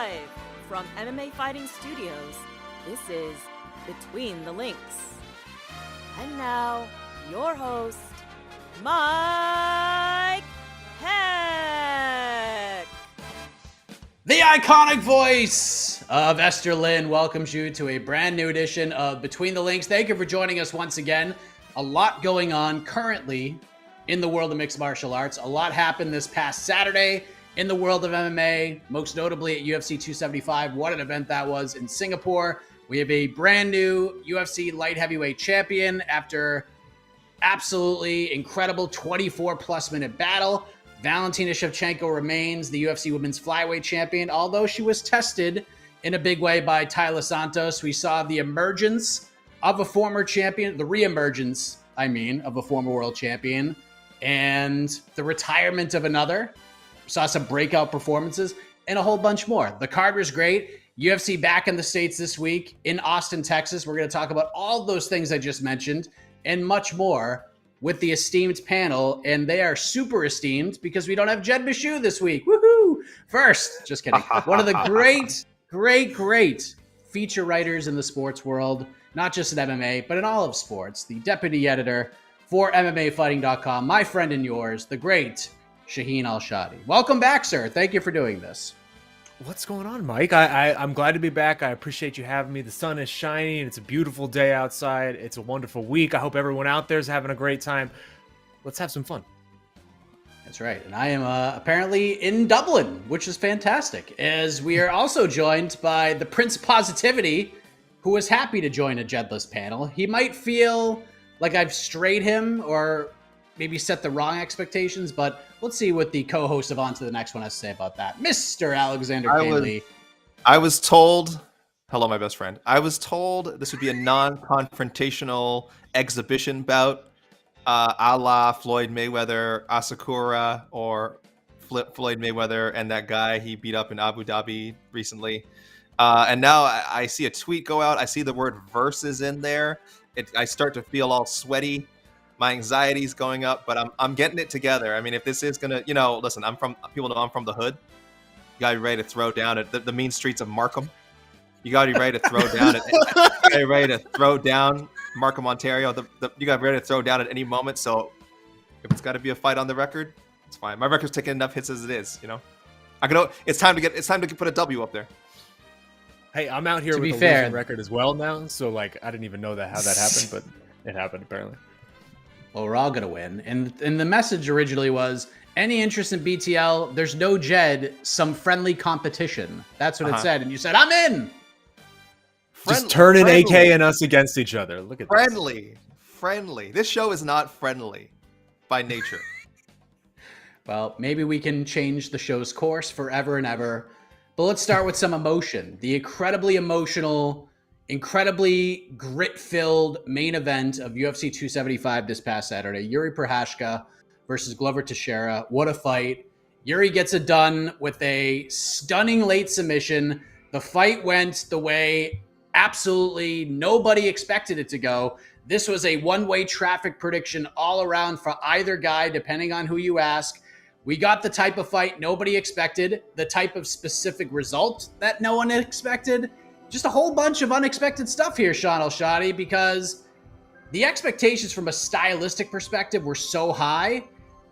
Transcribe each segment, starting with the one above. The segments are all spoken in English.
Live from MMA Fighting Studios, this is Between the Links. And now, your host, Mike Heck. The iconic voice of Esther Lynn welcomes you to a brand new edition of Between the Links. Thank you for joining us once again. A lot going on currently in the world of mixed martial arts. A lot happened this past Saturday in the world of MMA, most notably at UFC 275. What an event that was in Singapore. We have a brand new UFC light heavyweight champion after absolutely incredible 24-plus minute battle. Valentina Shevchenko remains the UFC women's flyweight champion, although she was tested in a big way by Taila Santos. We saw the emergence of a former champion, the reemergence, of a former world champion, and the retirement of another. Saw some breakout performances and a whole bunch more. The card was great. UFC back in the States this week in Austin, Texas. We're going to talk about all those things I just mentioned and much more with the esteemed panel. And they are super esteemed because we don't have Jed Meshew this week. Woohoo! First, just kidding. One of the great feature writers in the sports world, not just in MMA, but in all of sports. The deputy editor for MMAfighting.com, my friend and yours, the great Shaheen Al-Shatti. Welcome back, sir. Thank you for doing this. What's going on, Mike? I'm glad to be back. I appreciate you having me. The sun is shining. It's a beautiful day outside. It's a wonderful week. I hope everyone out there is having a great time. Let's have some fun. That's right. And I am apparently in Dublin, which is fantastic, as we are also joined by the Prince of Positivity, who is happy to join a Jedless panel. He might feel like I've strayed him or maybe set the wrong expectations, but let's see what the co-host of On to the Next One has to say about that. Mr. Alexander Cayley. I was told, hello, my best friend. I was told this would be a non-confrontational exhibition bout, a la Floyd Mayweather, Asakura, or Floyd Mayweather and that guy he beat up in Abu Dhabi recently. And now I see a tweet go out. I see the word versus in there. I start to feel all sweaty. My anxiety's going up, but I'm getting it together. I mean, if this is gonna, listen, people know I'm from the hood. You gotta be ready to throw down at the mean streets of Markham. You gotta be ready to throw down Markham, Ontario. You gotta be ready to throw down at any moment. So if it's gotta be a fight on the record, it's fine. My record's taking enough hits as it is. It's time to put a W up there. Hey, I'm out here with a losing record as well now. So I didn't even know how that happened, but it happened apparently. Well, we're all going to win. And the message originally was, any interest in BTL, there's no Jed, some friendly competition. That's what it said. And you said, I'm in. Just turning AK and us against each other. Look at this. Friendly. This show is not friendly by nature. Well, maybe we can change the show's course forever and ever. But let's start with some emotion. The incredibly emotional, incredibly grit-filled main event of UFC 275 this past Saturday. Jiri Prochazka versus Glover Teixeira. What a fight. Jiri gets it done with a stunning late submission. The fight went the way absolutely nobody expected it to go. This was a one-way traffic prediction all around for either guy, depending on who you ask. We got the type of fight nobody expected, the type of specific result that no one expected. Just a whole bunch of unexpected stuff here, Shaun Al-Shatti, because the expectations from a stylistic perspective were so high,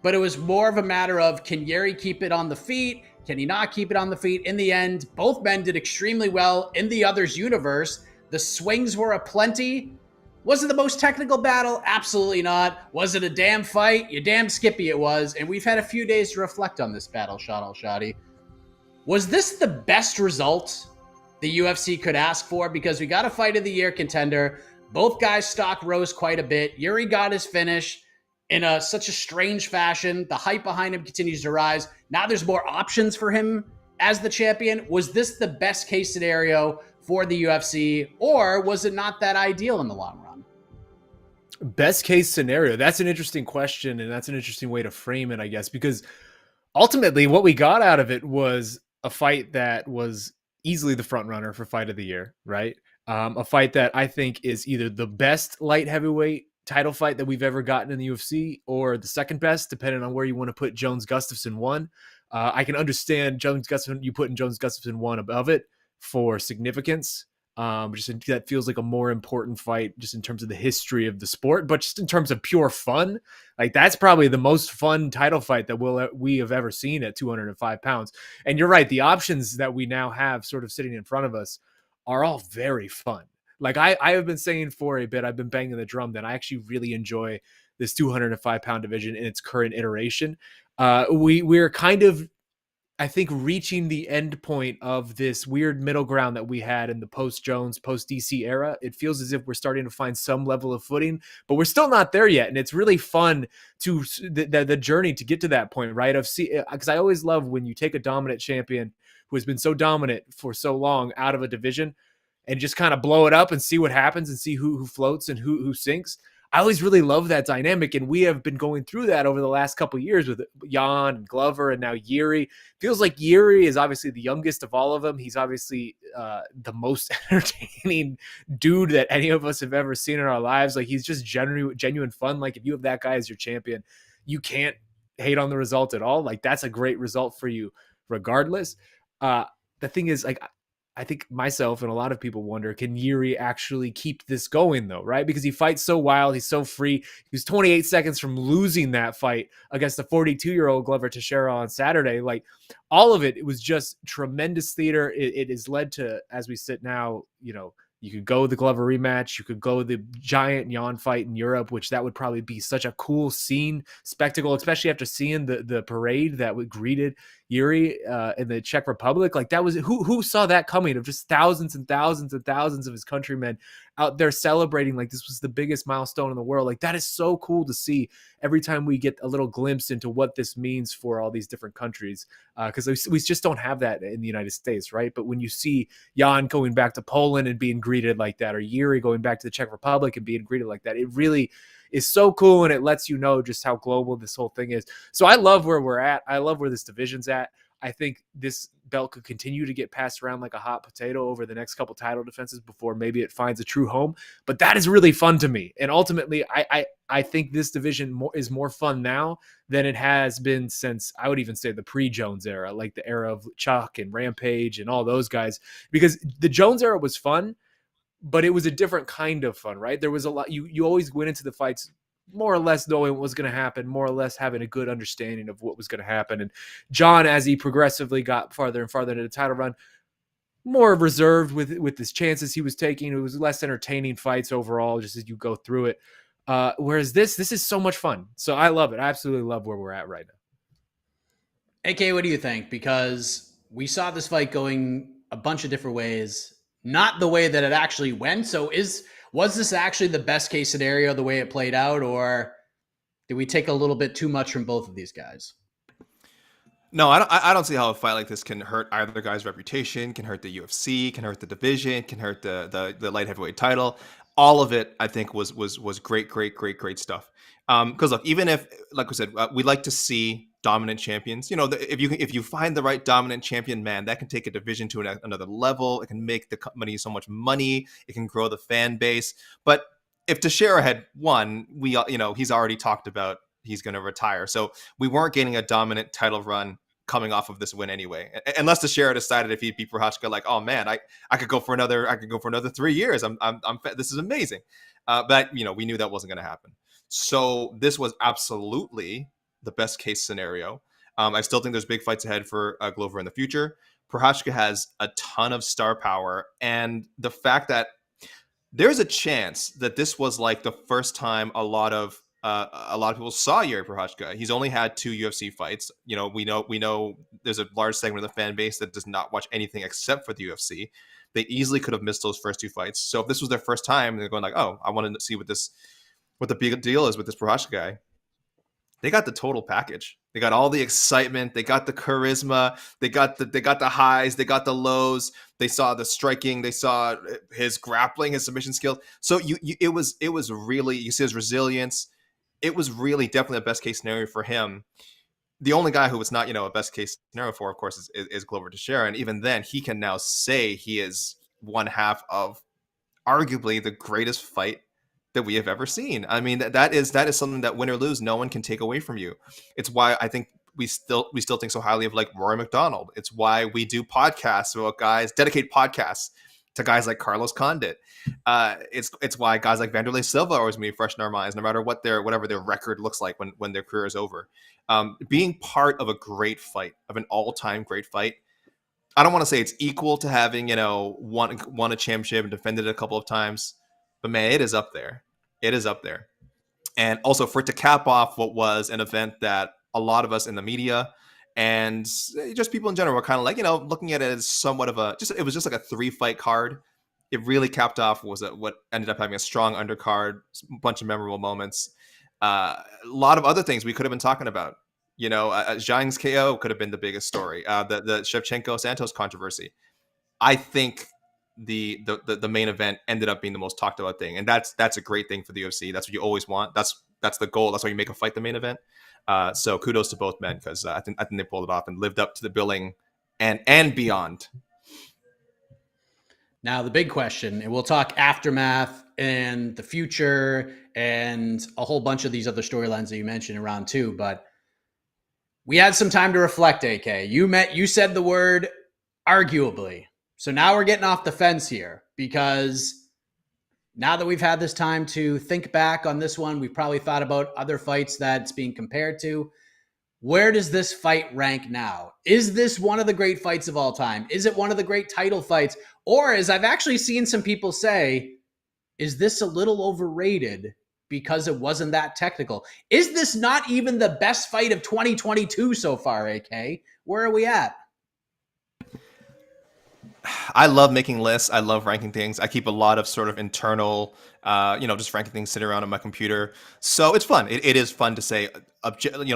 but it was more of a matter of, can Jiri keep it on the feet? Can he not keep it on the feet? In the end, both men did extremely well in the other's universe. The swings were aplenty. Was it the most technical battle? Absolutely not. Was it a damn fight? You damn skippy it was. And we've had a few days to reflect on this battle, Shaun Al-Shatti. Was this the best result the UFC could ask for? Because we got a fight of the year contender. Both guys' stock rose quite a bit. Jiri got his finish in such a strange fashion. The hype behind him continues to rise. Now there's more options for him as the champion. Was this the best case scenario for the UFC, or was it not that ideal in the long run? Best case scenario. That's an interesting question, and that's an interesting way to frame it, I guess, because ultimately what we got out of it was a fight that was easily the front runner for fight of the year, right? A fight that I think is either the best light heavyweight title fight that we've ever gotten in the UFC, or the second best, depending on where you want to put Jones Gustafsson 1. I can understand Jones Gustafson, you putting Jones Gustafson 1 above it for significance. That feels like a more important fight just in terms of the history of the sport, but just in terms of pure fun, like that's probably the most fun title fight that we have ever seen at 205 pounds. And you're right, the options that we now have sort of sitting in front of us are all very fun. Like I have been saying for a bit, I've been banging the drum that I actually really enjoy this 205-pound division in its current iteration. We're kind of, I think, reaching the end point of this weird middle ground that we had in the post-Jones, post-DC era. It feels as if we're starting to find some level of footing, but we're still not there yet. And it's really fun to the journey to get to that point, right? Because I always love when you take a dominant champion who has been so dominant for so long out of a division and just kind of blow it up and see what happens and see who floats and who sinks. I always really love that dynamic, and we have been going through that over the last couple of years with Jan and Glover and now Jiri. Feels like Jiri is obviously the youngest of all of them. He's obviously the most entertaining dude that any of us have ever seen in our lives. Like, he's just genuine fun. Like, if you have that guy as your champion, you can't hate on the result at all. Like, that's a great result for you regardless. The thing is, like, I think myself and a lot of people wonder, can Jiri actually keep this going though, right? Because he fights so wild, he's so free. He was 28 seconds from losing that fight against the 42-year-old Glover Teixeira on Saturday. Like, all of it was just tremendous theater. It has led to, as we sit now, you could go the Glover rematch. You could go the giant Jan fight in Europe, which that would probably be such a cool spectacle, especially after seeing the parade that greeted Jiri in the Czech Republic. Like, that was who saw that coming, of just thousands and thousands and thousands of his countrymen out there celebrating like this was the biggest milestone in the world. Like, that is so cool to see every time we get a little glimpse into what this means for all these different countries, because we just don't have that in the United States, right? But when you see Jan going back to Poland and being greeted like that, or Jiri going back to the Czech Republic and being greeted like that, it really is so cool, and it lets you know just how global this whole thing is. So I love where we're at. I love where this division's at. I think this belt could continue to get passed around like a hot potato over the next couple title defenses before maybe it finds a true home. But that is really fun to me. And ultimately, I think this division is more fun now than it has been since, I would even say, the pre-Jones era, like the era of Chuck and Rampage and all those guys. Because the Jones era was fun, but it was a different kind of fun, right? There was a lot. You always went into the fights more or less knowing what was going to happen, more or less having a good understanding of what was going to happen. And John, as he progressively got farther and farther into the title run, more reserved with his chances he was taking. It was less entertaining fights overall, just as you go through it. Whereas this is so much fun. So I love it. I absolutely love where we're at right now. AK, what do you think? Because we saw this fight going a bunch of different ways, not the way that it actually went. So was this actually the best case scenario, the way it played out, or did we take a little bit too much from both of these guys? No, I don't see how a fight like this can hurt either guy's reputation, can hurt the UFC, can hurt the division, can hurt the light heavyweight title. All of it, I think, was great stuff. Because look, even if, like we said, we like to see dominant champions. If you find the right dominant champion, man, that can take a division to another level. It can make the company so much money. It can grow the fan base. But if Teixeira had won, he's already talked about he's going to retire. So we weren't getting a dominant title run coming off of this win anyway, unless Teixeira decided if he beat Prochazka, like, oh man, I could go for another 3 years. This is amazing. But we knew that wasn't going to happen. So this was absolutely the best case scenario. I still think there's big fights ahead for Glover in the future. Prochazka has a ton of star power, and the fact that there's a chance that this was like the first time a lot of people saw Jiri Prochazka. He's only had 2 UFC fights. We know there's a large segment of the fan base that does not watch anything except for the UFC. They easily could have missed those first 2 fights. So if this was their first time, they're going like, oh, I want to see what the big deal is with this Prochazka guy. They got the total package. They got all the excitement. They got the charisma. They got the highs. They got the lows. They saw the striking. They saw his grappling, his submission skill. So it was really, you see his resilience. It was really definitely a best case scenario for him. The only guy who was not, a best case scenario for, of course, is Glover Teixeira. And even then, he can now say he is one half of arguably the greatest fight that we have ever seen. I mean, that is something that, win or lose, no one can take away from you. It's why I think we still think so highly of like Rory McDonald. It's why we do podcasts about guys, dedicated podcasts to guys like Carlos Condit. It's why guys like Vanderlei Silva are always going to be fresh in our minds, no matter whatever their record looks like when their career is over. Being part of a great fight, of an all-time great fight, I don't want to say it's equal to having, won a championship and defended it a couple of times, but man, it is up there. It is up there. And also for it to cap off what was an event that a lot of us in the media and just people in general were kind of like, looking at it as somewhat of it was just like a 3-fight card. It really capped off what ended up having a strong undercard, a bunch of memorable moments. A lot of other things we could have been talking about. Zhang's KO could have been the biggest story. The Shevchenko Santos controversy. I think the main event ended up being the most talked about thing, and that's a great thing for the UFC. That's what you always want. That's the goal. That's why you make a fight the main event. So kudos to both men, because I think they pulled it off and lived up to the billing and beyond. Now the big question, and we'll talk aftermath and the future and a whole bunch of these other storylines that you mentioned in round 2, but we had some time to reflect, AK. You said the word arguably. So now we're getting off the fence here, because now that we've had this time to think back on this one, we've probably thought about other fights that it's being compared to. Where does this fight rank now? Is this one of the great fights of all time? Is it one of the great title fights? Or, as I've actually seen some people say, is this a little overrated because it wasn't that technical? Is this not even the best fight of 2022 so far, AK? Where are we at? I love making lists. I love ranking things. I keep a lot of sort of internal, just ranking things sitting around on my computer. So it's fun. It is fun to say,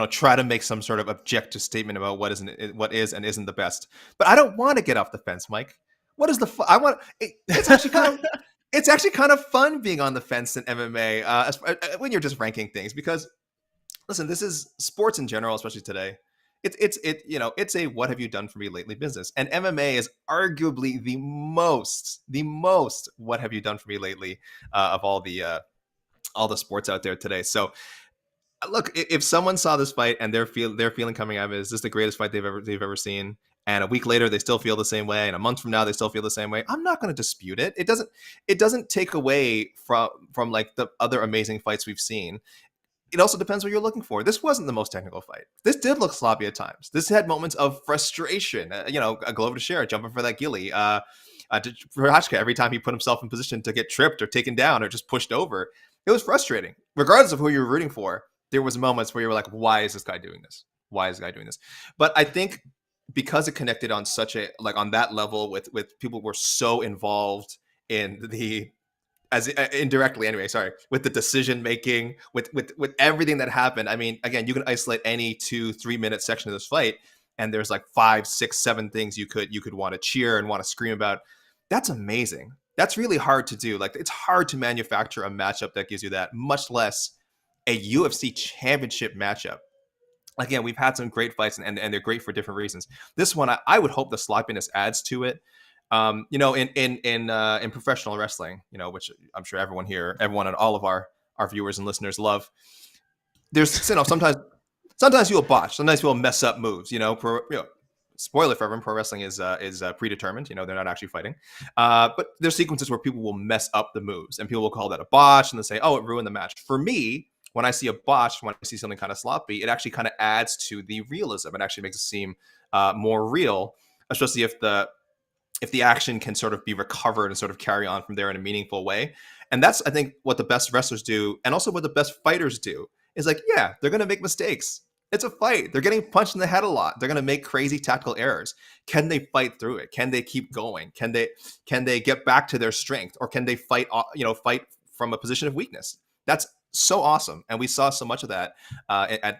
try to make some sort of objective statement about what is and isn't the best. But I don't want to get off the fence, Mike. What is it's actually kind of it's actually kind of fun being on the fence in MMA when you're just ranking things, because listen, this is sports in general, especially today. It's a what have you done for me lately business, and MMA is arguably the most what have you done for me lately of all the sports out there today. So look, if someone saw this fight and their feeling coming out of it is this the greatest fight they've ever seen, and a week later they still feel the same way, and a month from now they still feel the same way, I'm not going to dispute it. It doesn't take away from like the other amazing fights we've seen. It also depends what you're looking for. This wasn't the most technical fight. This did look sloppy at times. This had moments of frustration. A Glover Teixeira jumping for that ghillie. Prochazka, every time he put himself in position to get tripped or taken down or just pushed over, it was frustrating. Regardless of who you were rooting for, there was moments where you were like, why is this guy doing this? Why is this guy doing this? But I think because it connected on on that level with people who were so involved in indirectly anyway, with the decision making, with everything that happened. I mean, again, you can isolate any 2-3 minute section of this fight, and there's like 5, 6, 7 things you could want to cheer and want to scream about. That's amazing. That's really hard to do. Like, it's hard to manufacture a matchup that gives you that, much less a UFC championship matchup. Again, we've had some great fights, and they're great for different reasons. This one, I would hope the sloppiness adds to it. In professional wrestling, which I'm sure everyone and all of our viewers and listeners love, there's sometimes you'll botch, sometimes you'll mess up moves. Spoiler for everyone, pro wrestling is predetermined. They're not actually fighting, but there's sequences where people will mess up the moves, and people will call that a botch, and they'll say, "Oh, it ruined the match." For me, when I see a botch, when I see something kind of sloppy, it actually kind of adds to the realism. It actually makes it seem more real, especially if the action can sort of be recovered and sort of carry on from there in a meaningful way. And that's, I think, what the best wrestlers do, and also what the best fighters do, is like, yeah, they're going to make mistakes. It's a fight. They're getting punched in the head a lot. They're going to make crazy tactical errors. Can they fight through it? Can they keep going? Can they get back to their strength, or can they fight from a position of weakness? That's so awesome. And we saw so much of that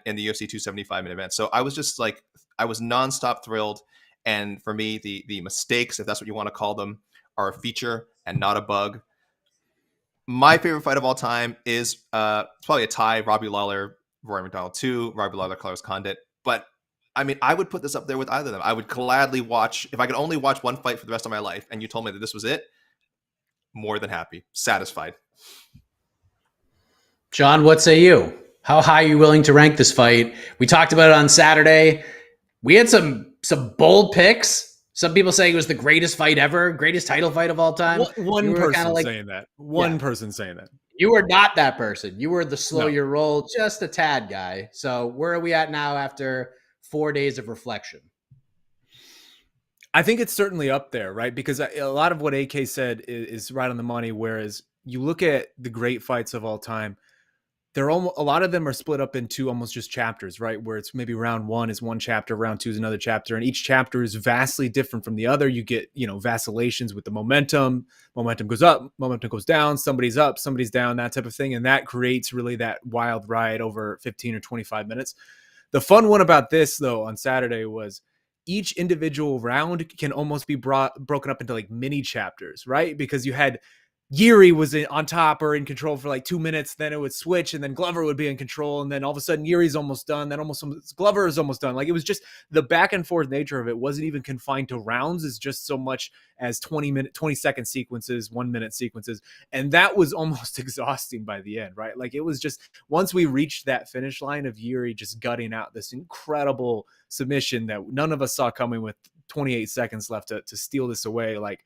in the UFC 275 minute event. So I was just like, I was nonstop thrilled. And for me, the mistakes, if that's what you want to call them, are a feature and not a bug. My favorite fight of all time is it's probably a tie: Robbie Lawler, Rory McDonald 2, Robbie Lawler, Carlos Condit. But I mean, I would put this up there with either of them. I would gladly watch, if I could only watch one fight for the rest of my life, and you told me that this was it, more than happy, satisfied. John, what say you? How high are you willing to rank this fight? We talked about it on Saturday. We had some bold picks. Some people saying it was the greatest fight ever, greatest title fight of all time. One person saying that. One person saying that. You were not that person. You were the slow your roll, just a tad guy. So where are we at now after 4 days of reflection? I think it's certainly up there, right? Because a lot of what AK said is right on the money. Whereas you look at the great fights of all time, they're almost, a lot of them are split up into almost just chapters, right? Where it's maybe round one is one chapter, round two is another chapter, and each chapter is vastly different from the other. You get, vacillations with the momentum. Momentum goes up, momentum goes down, somebody's up, somebody's down, that type of thing. And that creates really that wild ride over 15 or 25 minutes. The fun one about this, though, on Saturday was each individual round can almost be broken up into like mini chapters, right? Because you had Jiri was on top or in control for like 2 minutes, then it would switch, and then Glover would be in control, and then all of a sudden Jiri's almost done, then Glover is almost done. Like, it was just the back and forth nature of it wasn't even confined to rounds, it's just so much as 20-second sequences, 1 minute sequences, and that was almost exhausting by the end, right? Like, it was just, once we reached that finish line of Jiri just gutting out this incredible submission that none of us saw coming with 28 seconds left to steal this away, like,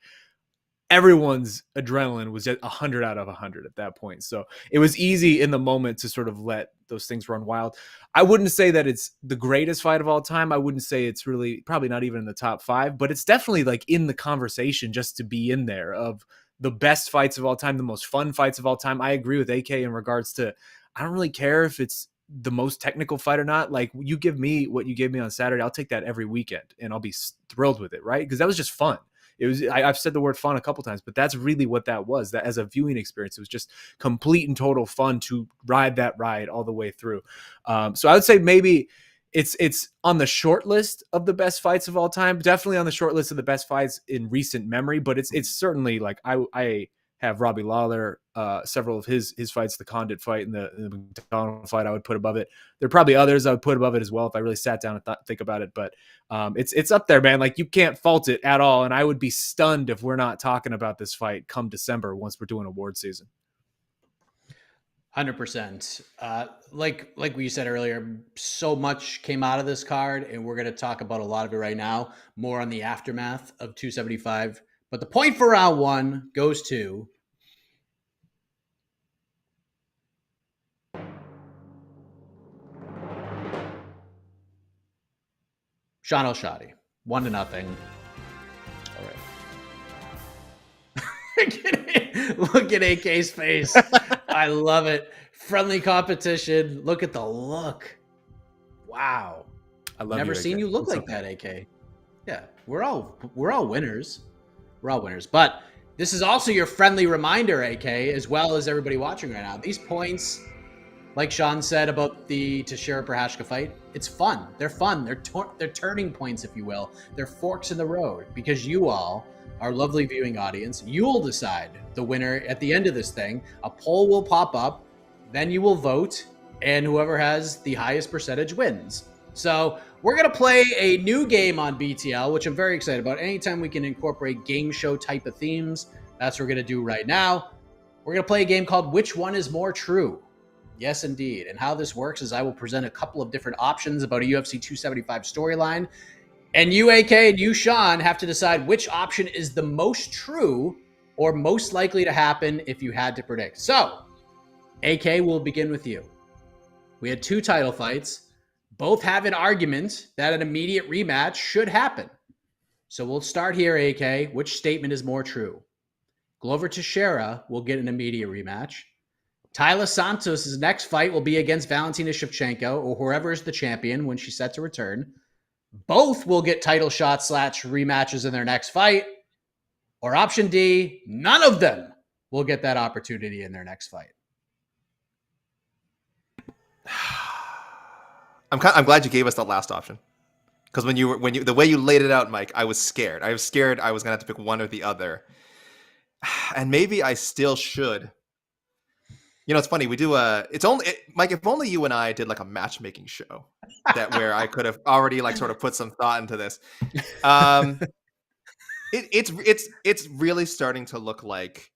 everyone's adrenaline was at 100 out of 100 at that point. So it was easy in the moment to sort of let those things run wild. I wouldn't say that it's the greatest fight of all time. I wouldn't say it's really probably not even in the top 5, but it's definitely like in the conversation just to be in there of the best fights of all time, the most fun fights of all time. I agree with AK in regards to, I don't really care if it's the most technical fight or not. Like, you give me what you gave me on Saturday, I'll take that every weekend and I'll be thrilled with it, right? Because that was just fun. It was, I've said the word fun a couple times, but that's really what that was. That as a viewing experience, it was just complete and total fun to ride that ride all the way through. So I would say maybe it's on the short list of the best fights of all time. Definitely on the short list of the best fights in recent memory. But it's certainly like I have Robbie Lawler, several of his fights, the Condit fight and the McDonald fight, I would put above it. There are probably others I would put above it as well if I really sat down and think about it. But it's up there, man. Like, you can't fault it at all. And I would be stunned if we're not talking about this fight come December once we're doing award season. 100%. Like we said earlier, so much came out of this card, and we're going to talk about a lot of it right now, more on the aftermath of 275. But the point for round one goes to Shaun Al-Shatti. 1-0. All right. Look at AK's face. I love it. Friendly competition. Look at the look. Wow. I love Never you, seen AK. you look What's like up? that, AK. Yeah, we're all winners. We're all winners. But this is also your friendly reminder, AK, as well as everybody watching right now. These points, like Shaun said about the Teixeira Prochazka fight, it's fun. They're fun. They're turning points, if you will. They're forks in the road, because you all, our lovely viewing audience, you'll decide the winner at the end of this thing. A poll will pop up, then you will vote, and whoever has the highest percentage wins. So we're going to play a new game on BTL, which I'm very excited about. Anytime we can incorporate game show type of themes, that's what we're going to do right now. We're going to play a game called Which One Is More True? Yes, indeed. And how this works is I will present a couple of different options about a UFC 275 storyline. And you, AK, and you, Shaun, have to decide which option is the most true or most likely to happen if you had to predict. So, AK, we'll begin with you. We had 2 title fights. Both have an argument that an immediate rematch should happen. So we'll start here, AK. Which statement is more true? Glover Teixeira will get an immediate rematch. Taila Santos' next fight will be against Valentina Shevchenko, or whoever is the champion when she's set to return. Both will get title shots / rematches in their next fight. Or option D, none of them will get that opportunity in their next fight. I'm glad you gave us the last option, because when you the way you laid it out, Mike, I was scared. I was scared I was gonna have to pick one or the other, and maybe I still should. It's funny. We do Mike. If only you and I did like a matchmaking show where I could have already like sort of put some thought into this. It's really starting to look like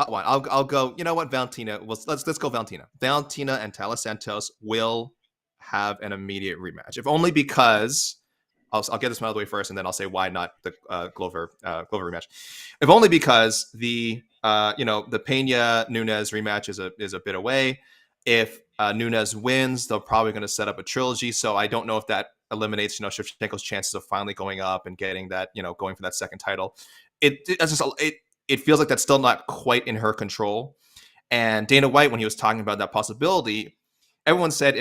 I'll go. You know what, Valentina? Well, let's go Valentina. Valentina and Taila Santos will have an immediate rematch, if only because I'll get this one out of the way first, and then I'll say why not the Glover rematch. If only because the the Pena Nunes rematch is a bit away. If Nunes wins, they're probably going to set up a trilogy. So I don't know if that eliminates Shevchenko's chances of finally going up and getting that going for that second title. It feels like that's still not quite in her control. And Dana White, when he was talking about that possibility, everyone said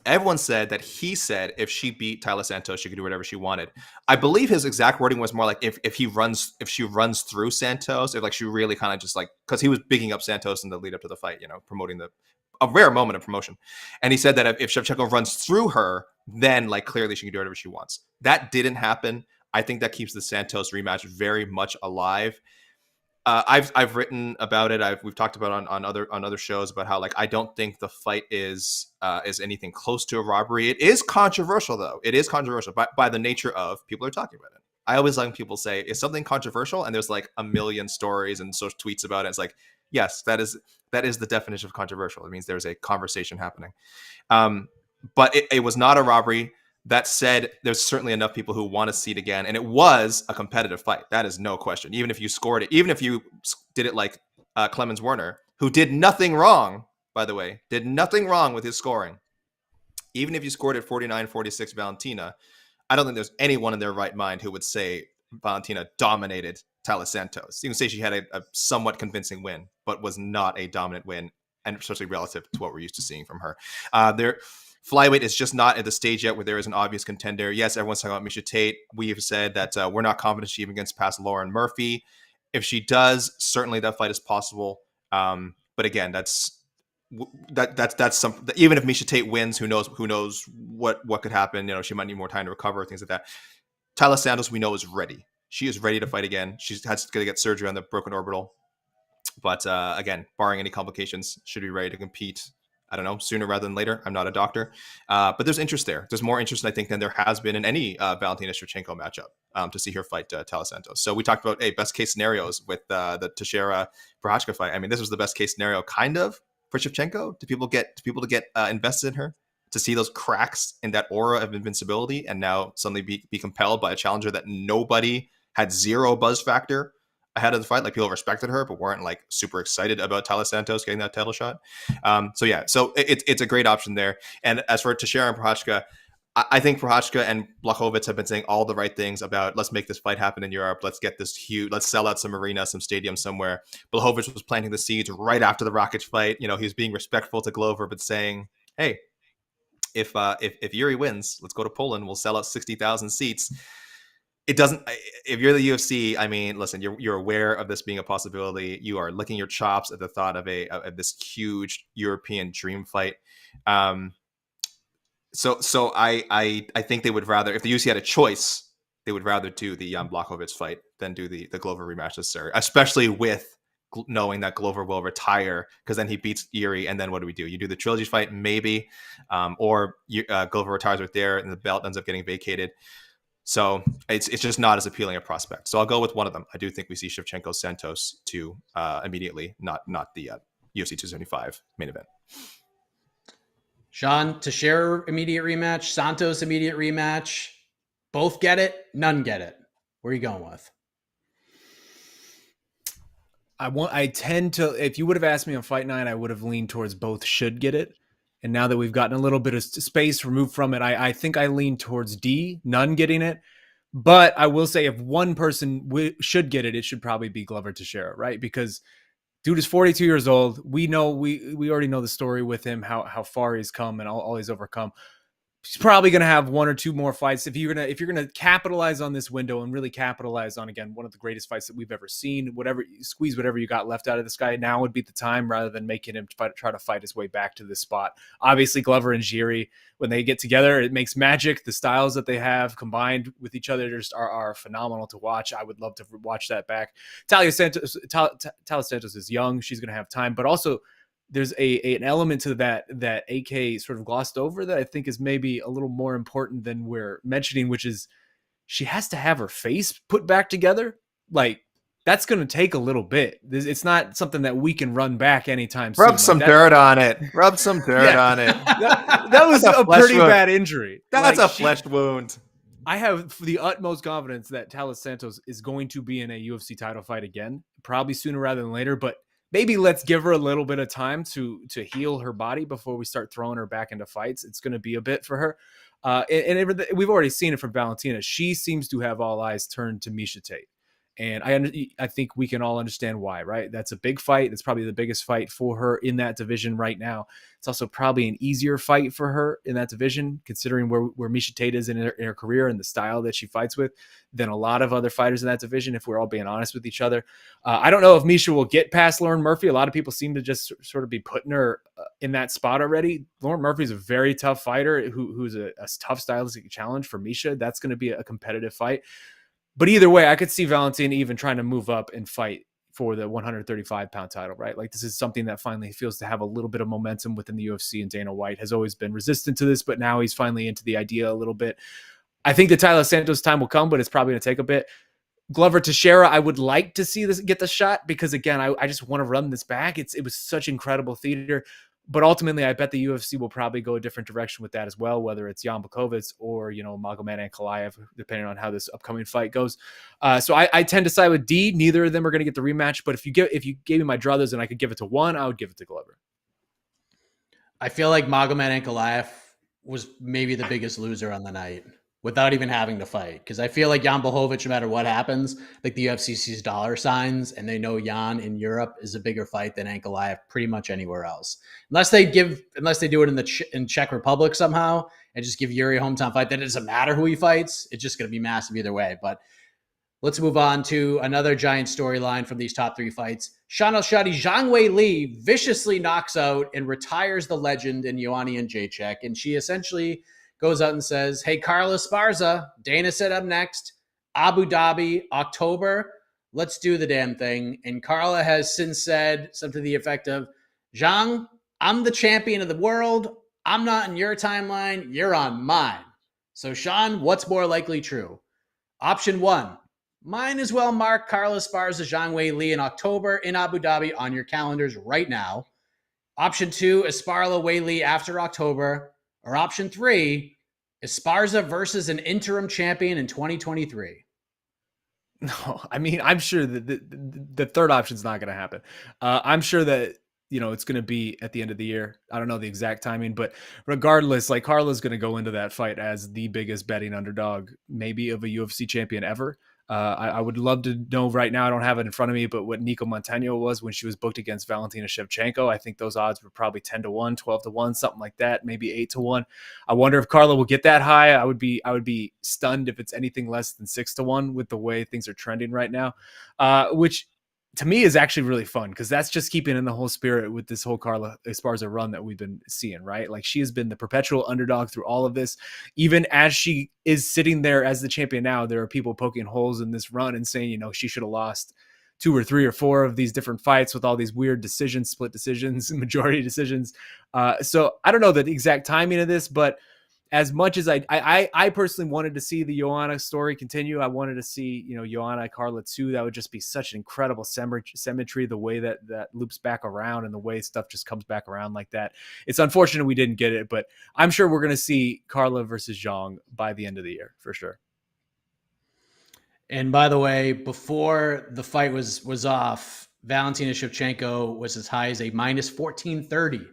everyone said that he said if she beat Taila Santos, she could do whatever she wanted. I believe his exact wording was more like if she runs through Santos, if like she really kind of just like, because he was bigging up Santos in the lead up to the fight, promoting a rare moment of promotion. And he said that if Shevchenko runs through her, then like clearly she can do whatever she wants. That didn't happen. I think that keeps the Santos rematch very much alive. I've written about it. We've talked about on other shows about how like I don't think the fight is anything close to a robbery. It is controversial though. It is controversial by the nature of people are talking about it. I always like when people say is something controversial and there's like a million stories and social tweets about it. It's like, yes, that is the definition of controversial. It means there's a conversation happening. But it was not a robbery. That said, there's certainly enough people who want to see it again. And it was a competitive fight. That is no question. Even if you scored it, even if you did it like Clemens Werner, who did nothing wrong, by the way, did nothing wrong with his scoring. Even if you scored at 49-46 Valentina, I don't think there's anyone in their right mind who would say Valentina dominated Taila Santos. You can say she had a somewhat convincing win, but was not a dominant win, and especially relative to what we're used to seeing from her. Flyweight is just not at the stage yet where there is an obvious contender. Yes, everyone's talking about Miesha Tate. We have said that we're not confident she even gets past Lauren Murphy. If she does, certainly that fight is possible. But again, that's some. Even if Miesha Tate wins, who knows what could happen? She might need more time to recover, things like that. Taila Santos, we know, is ready. She is ready to fight again. She's going to get surgery on the broken orbital, but again, barring any complications, should be ready to compete. I don't know, sooner rather than later. I'm not a doctor. But there's interest there. There's more interest, I think, than there has been in any Valentina Shevchenko matchup to see her fight Taila Santos. So we talked about, best case scenarios with the Teixeira Prochazka fight. I mean, this was the best case scenario, kind of, for Shevchenko. To people to get invested in her, to see those cracks in that aura of invincibility, and now suddenly be compelled by a challenger that nobody had zero buzz factor ahead of the fight. Like, people respected her, but weren't like super excited about Taila Santos getting that title shot. So it's a great option there. And as for Teixeira and Prochazka, I think Prochazka and Blachowicz have been saying all the right things about let's make this fight happen in Europe. Let's get this huge. Let's sell out some arena, some stadium somewhere. Blachowicz was planting the seeds right after the Rakic fight. He was being respectful to Glover, but saying, hey, if Jiri wins, let's go to Poland. We'll sell out 60,000 seats. It doesn't. If you're the UFC, I mean, listen, you're aware of this being a possibility. You are licking your chops at the thought of this huge European dream fight. So I think they would rather, if the UFC had a choice, they would rather do the Jan Blachowicz fight than do the Glover rematch necessary, especially with knowing that Glover will retire, because then he beats Jiri, and then what do we do? You do the trilogy fight, maybe, or Glover retires right there, and the belt ends up getting vacated. So it's just not as appealing a prospect. So I'll go with one of them. I do think we see Shevchenko Santos immediately, not the UFC 275 main event. Shaun, Teixeira immediate rematch, Santos immediate rematch. Both get it, none get it. Where are you going with? I tend to, if you would have asked me on Fight Night, I would have leaned towards both should get it. And now that we've gotten a little bit of space removed from it, I think I lean towards D, none getting it. But I will say, if one person should get it, it should probably be Glover Teixeira, right? Because dude is 42 years old. We know we already know the story with him, how far he's come and all he's overcome. He's probably going to have one or two more fights. If you're going to capitalize on this window and really capitalize on, again, one of the greatest fights that we've ever seen, squeeze whatever you got left out of this guy, now would be the time, rather than making him try to fight his way back to this spot. Obviously, Glover and Jiri, when they get together, it makes magic. The styles that they have combined with each other just are phenomenal to watch. I would love to watch that back. Taila Santos is young. She's going to have time, but also there's an element to that AK sort of glossed over that I think is maybe a little more important than we're mentioning, which is she has to have her face put back together. Like, that's going to take a little bit. It's not something that we can run back anytime soon. Rub some dirt on it. Rub some dirt Yeah. on it. That was That's a a flesh pretty wound. bad injury. That's Like, a flesh wound. I have the utmost confidence that Talis Santos is going to be in a UFC title fight again, probably sooner rather than later, but maybe let's give her a little bit of time to heal her body before we start throwing her back into fights. It's going to be a bit for her. We've already seen it from Valentina. She seems to have all eyes turned to Miesha Tate. And I think we can all understand why, right? That's a big fight. That's probably the biggest fight for her in that division right now. It's also probably an easier fight for her in that division, considering where Miesha Tate is in her career and the style that she fights with, than a lot of other fighters in that division, if we're all being honest with each other. I don't know if Miesha will get past Lauren Murphy. A lot of people seem to just sort of be putting her in that spot already. Lauren Murphy is a very tough fighter who's a tough stylistic challenge for Miesha. That's going to be a competitive fight. But either way, I could see Valentina even trying to move up and fight for the 135-pound title, right? Like, this is something that finally feels to have a little bit of momentum within the UFC, and Dana White has always been resistant to this, but now he's finally into the idea a little bit. I think the Taila Santos time will come, but it's probably going to take a bit. Glover Teixeira, I would like to see this get the shot because, again, I just want to run this back. It was such incredible theater. But ultimately, I bet the UFC will probably go a different direction with that as well, whether it's Jan Blachowicz or, Magomed Ankalaev, depending on how this upcoming fight goes. So I tend to side with D. Neither of them are going to get the rematch. But if you gave me my druthers and I could give it to one, I would give it to Glover. I feel like Magomed Ankalaev was maybe the biggest loser on the night without even having to fight. Because I feel like Jan Blachowicz, no matter what happens, like the UFC sees dollar signs and they know Jan in Europe is a bigger fight than Ankalaev pretty much anywhere else. Unless they do it in Czech Republic somehow and just give Jiri a hometown fight, then it doesn't matter who he fights. It's just going to be massive either way. But let's move on to another giant storyline from these top three fights. Shaun Al-Shatti, Zhang Weili viciously knocks out and retires the legend in Joanna Jędrzejczyk. And she essentially goes out and says, hey, Carla Esparza, Dana said up next, Abu Dhabi, October, let's do the damn thing. And Carla has since said something to the effect of, Zhang, I'm the champion of the world. I'm not in your timeline. You're on mine. So, Shaun, what's more likely true? Option one, might as well mark Carla Esparza, Zhang Weili in October in Abu Dhabi on your calendars right now. Option two, Esparza Weili after October. Or option three, Esparza versus an interim champion in 2023. No, I mean, I'm sure that the third option is not going to happen. I'm sure that, it's going to be at the end of the year. I don't know the exact timing, but regardless, like, Carla's going to go into that fight as the biggest betting underdog, maybe of a UFC champion ever. I would love to know right now. I don't have it in front of me, but what Nico Montano was when she was booked against Valentina Shevchenko. I think those odds were probably 10-1, 12-1, something like that, maybe 8-1. I wonder if Carla will get that high. I would be stunned if it's anything less than 6-1 with the way things are trending right now, which to me is actually really fun because that's just keeping in the whole spirit with this whole Carla Esparza run that we've been seeing, right? Like, she has been the perpetual underdog through all of this. Even as she is sitting there as the champion now, there are people poking holes in this run and saying, she should have lost 2 or 3 or 4 of these different fights with all these weird decisions, split decisions, majority decisions. So I don't know the exact timing of this, but as much as I personally wanted to see the Joanna story continue, I wanted to see, Joanna, Carla too. That would just be such an incredible symmetry, the way that loops back around and the way stuff just comes back around like that. It's unfortunate we didn't get it, but I'm sure we're going to see Carla versus Zhang by the end of the year for sure. And by the way, before the fight was off, Valentina Shevchenko was as high as a minus 1430.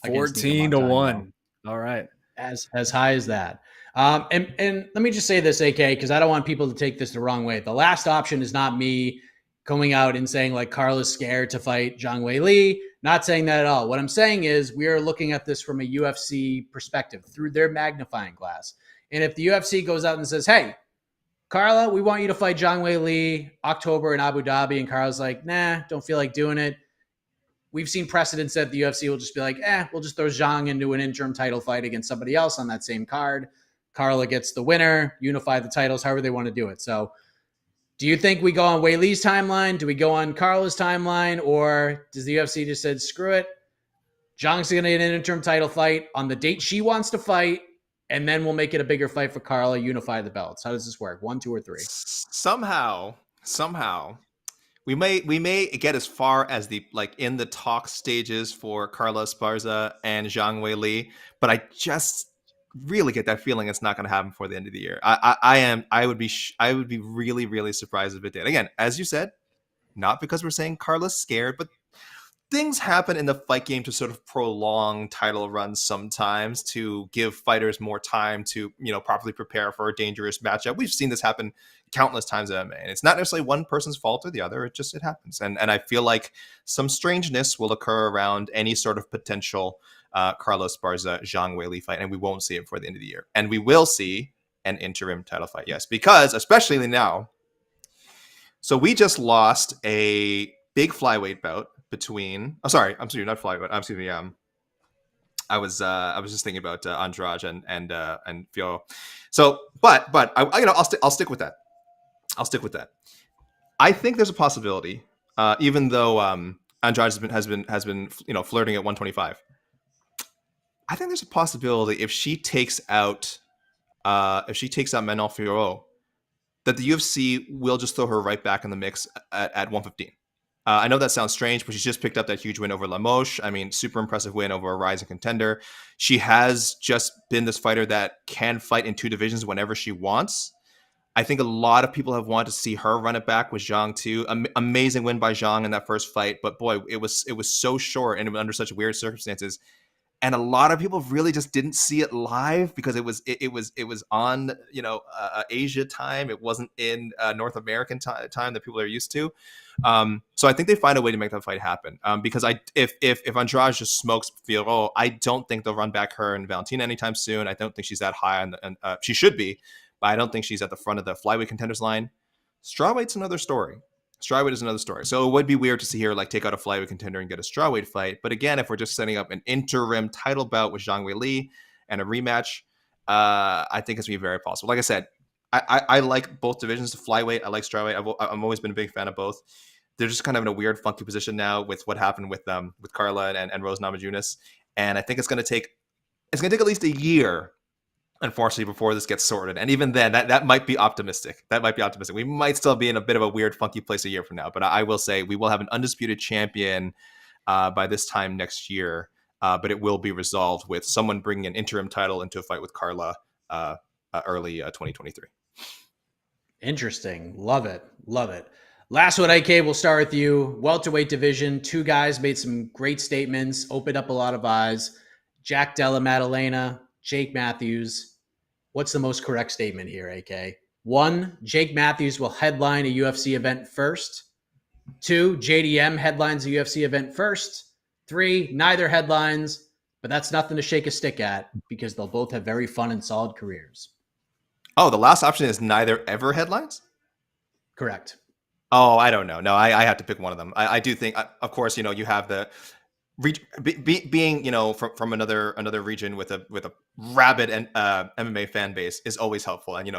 14-1. All right. As high as that. And let me just say this, AK, because I don't want people to take this the wrong way. The last option is not me coming out and saying like Carla's scared to fight Zhang Weili. Not saying that at all. What I'm saying is we are looking at this from a UFC perspective through their magnifying glass. And if the UFC goes out and says, hey, Carla, we want you to fight Zhang Weili October in Abu Dhabi, and Carla's like, nah, don't feel like doing it. We've seen precedents that the UFC will just be like, we'll just throw Zhang into an interim title fight against somebody else on that same card. Carla gets the winner, unify the titles, however they want to do it. So do you think we go on Weili's timeline? Do we go on Carla's timeline? Or does the UFC just said, screw it? Zhang's going to get an interim title fight on the date she wants to fight, and then we'll make it a bigger fight for Carla, unify the belts. How does this work? 1, 2, or 3? Somehow, We may get as far as the in the talk stages for Carla Esparza and Zhang Weili, but I just really get that feeling it's not going to happen before the end of the year. I would be really, really surprised if it did. Again, as you said, not because we're saying Carla's scared, but things happen in the fight game to sort of prolong title runs sometimes to give fighters more time to, properly prepare for a dangerous matchup. We've seen this happen countless times in MMA, and it's not necessarily one person's fault or the other. It happens. And I feel like some strangeness will occur around any sort of potential Carlos Esparza Zhang Weili fight, and we won't see it before the end of the year. And we will see an interim title fight, yes, because especially now. So we just lost a big flyweight bout between. Oh, sorry, I'm sorry, not flyweight. Excuse me. I was just thinking about Andrade and Fio. So, but I'll stick with that. I think there's a possibility, even though Andrade has been flirting at 125. I think there's a possibility if she takes out Manon Fiorot, that the UFC will just throw her right back in the mix at 115. I know that sounds strange, but she's just picked up that huge win over Limoges. I mean, super impressive win over a rising contender. She has just been this fighter that can fight in two divisions whenever she wants. I think a lot of people have wanted to see her run it back with Zhang too. Amazing win by Zhang in that first fight, but boy, it was so short and under such weird circumstances. And a lot of people really just didn't see it live because it was on Asia time. It wasn't in North American time that people are used to. So I think they find a way to make that fight happen. Because if Andrade just smokes Fiorot, I don't think they'll run back her and Valentina anytime soon. I don't think she's that high and she should be, but I don't think she's at the front of the flyweight contenders line. Strawweight's another story. Strawweight is another story. So it would be weird to see her take out a flyweight contender and get a strawweight fight. But again, if we're just setting up an interim title bout with Zhang Weili and a rematch, I think it's going to be very possible. Like I said, I like both divisions. Flyweight, I like strawweight. I've always been a big fan of both. They're just kind of in a weird, funky position now with what happened with Carla and Rose Namajunas. And I think it's going to take at least a year, unfortunately, before this gets sorted. And even then, that might be optimistic. We might still be in a bit of a weird, funky place a year from now. But I will say we will have an undisputed champion by this time next year. But it will be resolved with someone bringing an interim title into a fight with Carla early 2023. Interesting. Love it. Last one, AK, we'll start with you. Welterweight division. Two guys made some great statements, opened up a lot of eyes. Jack Della Maddalena, Jake Matthews. What's the most correct statement here, AK? 1, Jake Matthews will headline a UFC event first. 2, JDM headlines a UFC event first. 3, neither headlines, but that's nothing to shake a stick at because they'll both have very fun and solid careers. Oh, the last option is neither ever headlines? Correct. Oh, I don't know. No, I have to pick one of them. I do think, of course, you have the being from another region with a rabid and MMA fan base is always helpful. And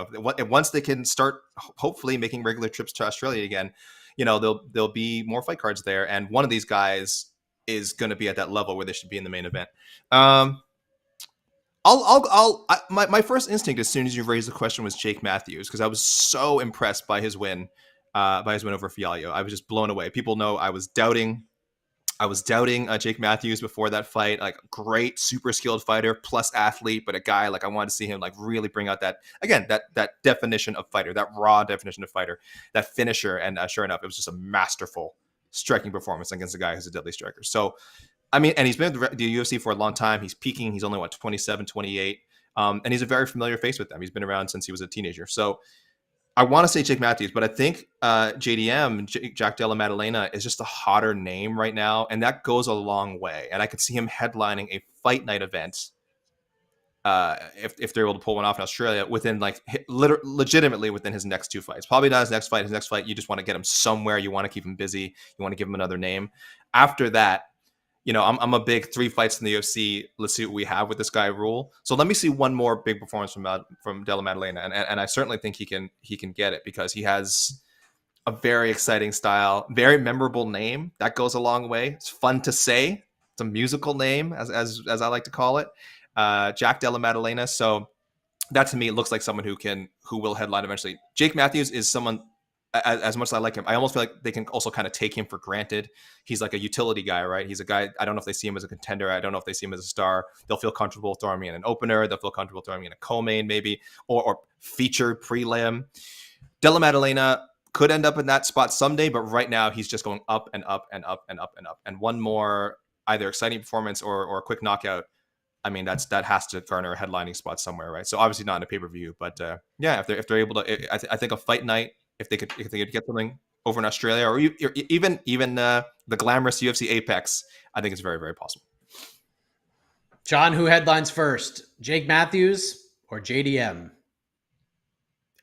once they can start hopefully making regular trips to Australia again, there'll be more fight cards there, and one of these guys is going to be at that level where they should be in the main event. My first instinct as soon as you raised the question was Jake Matthews, because I was so impressed by his win over Fialho. I was just blown away. People know I was doubting Jake Matthews before that fight. Great, super skilled fighter plus athlete, but a guy I wanted to see him really bring out that definition of fighter, that raw definition of fighter, that finisher. And sure enough, it was just a masterful striking performance against a guy who's a deadly striker. So, I mean, and he's been at the UFC for a long time. He's peaking. He's only 27, 28. And he's a very familiar face with them. He's been around since he was a teenager. So I want to say Jake Matthews, but I think Jack Della Maddalena is just a hotter name right now, and that goes a long way. And I could see him headlining a fight night event if they're able to pull one off in Australia within legitimately within his next two fights. Probably not his next fight. His next fight, you just want to get him somewhere. You want to keep him busy. You want to give him another name. After that, I'm a big 3 fights in the UFC. Let's see what we have with this guy rule. So let me see one more big performance from Della Maddalena, and I certainly think he can get it because he has a very exciting style, very memorable name that goes a long way. It's fun to say. It's a musical name, as I like to call it, Jack Della Maddalena. So that to me looks like someone who will headline eventually. Jake Matthews is someone as much as I like him, I almost feel like they can also kind of take him for granted. He's like a utility guy, right? He's a guy, I don't know if they see him as a contender. I don't know if they see him as a star. They'll feel comfortable throwing me in an opener. They'll feel comfortable throwing me in a co-main maybe, or featured prelim. Della Maddalena could end up in that spot someday, but right now he's just going up and up and up and up and up. And one more either exciting performance or a quick knockout, I mean, that has to garner a headlining spot somewhere, right? So obviously not in a pay-per-view, but yeah, if they're able to, I think a fight night, if they could get something over in Australia, or even the glamorous UFC Apex, I think it's very, very possible. John, who headlines first? Jake Matthews or JDM?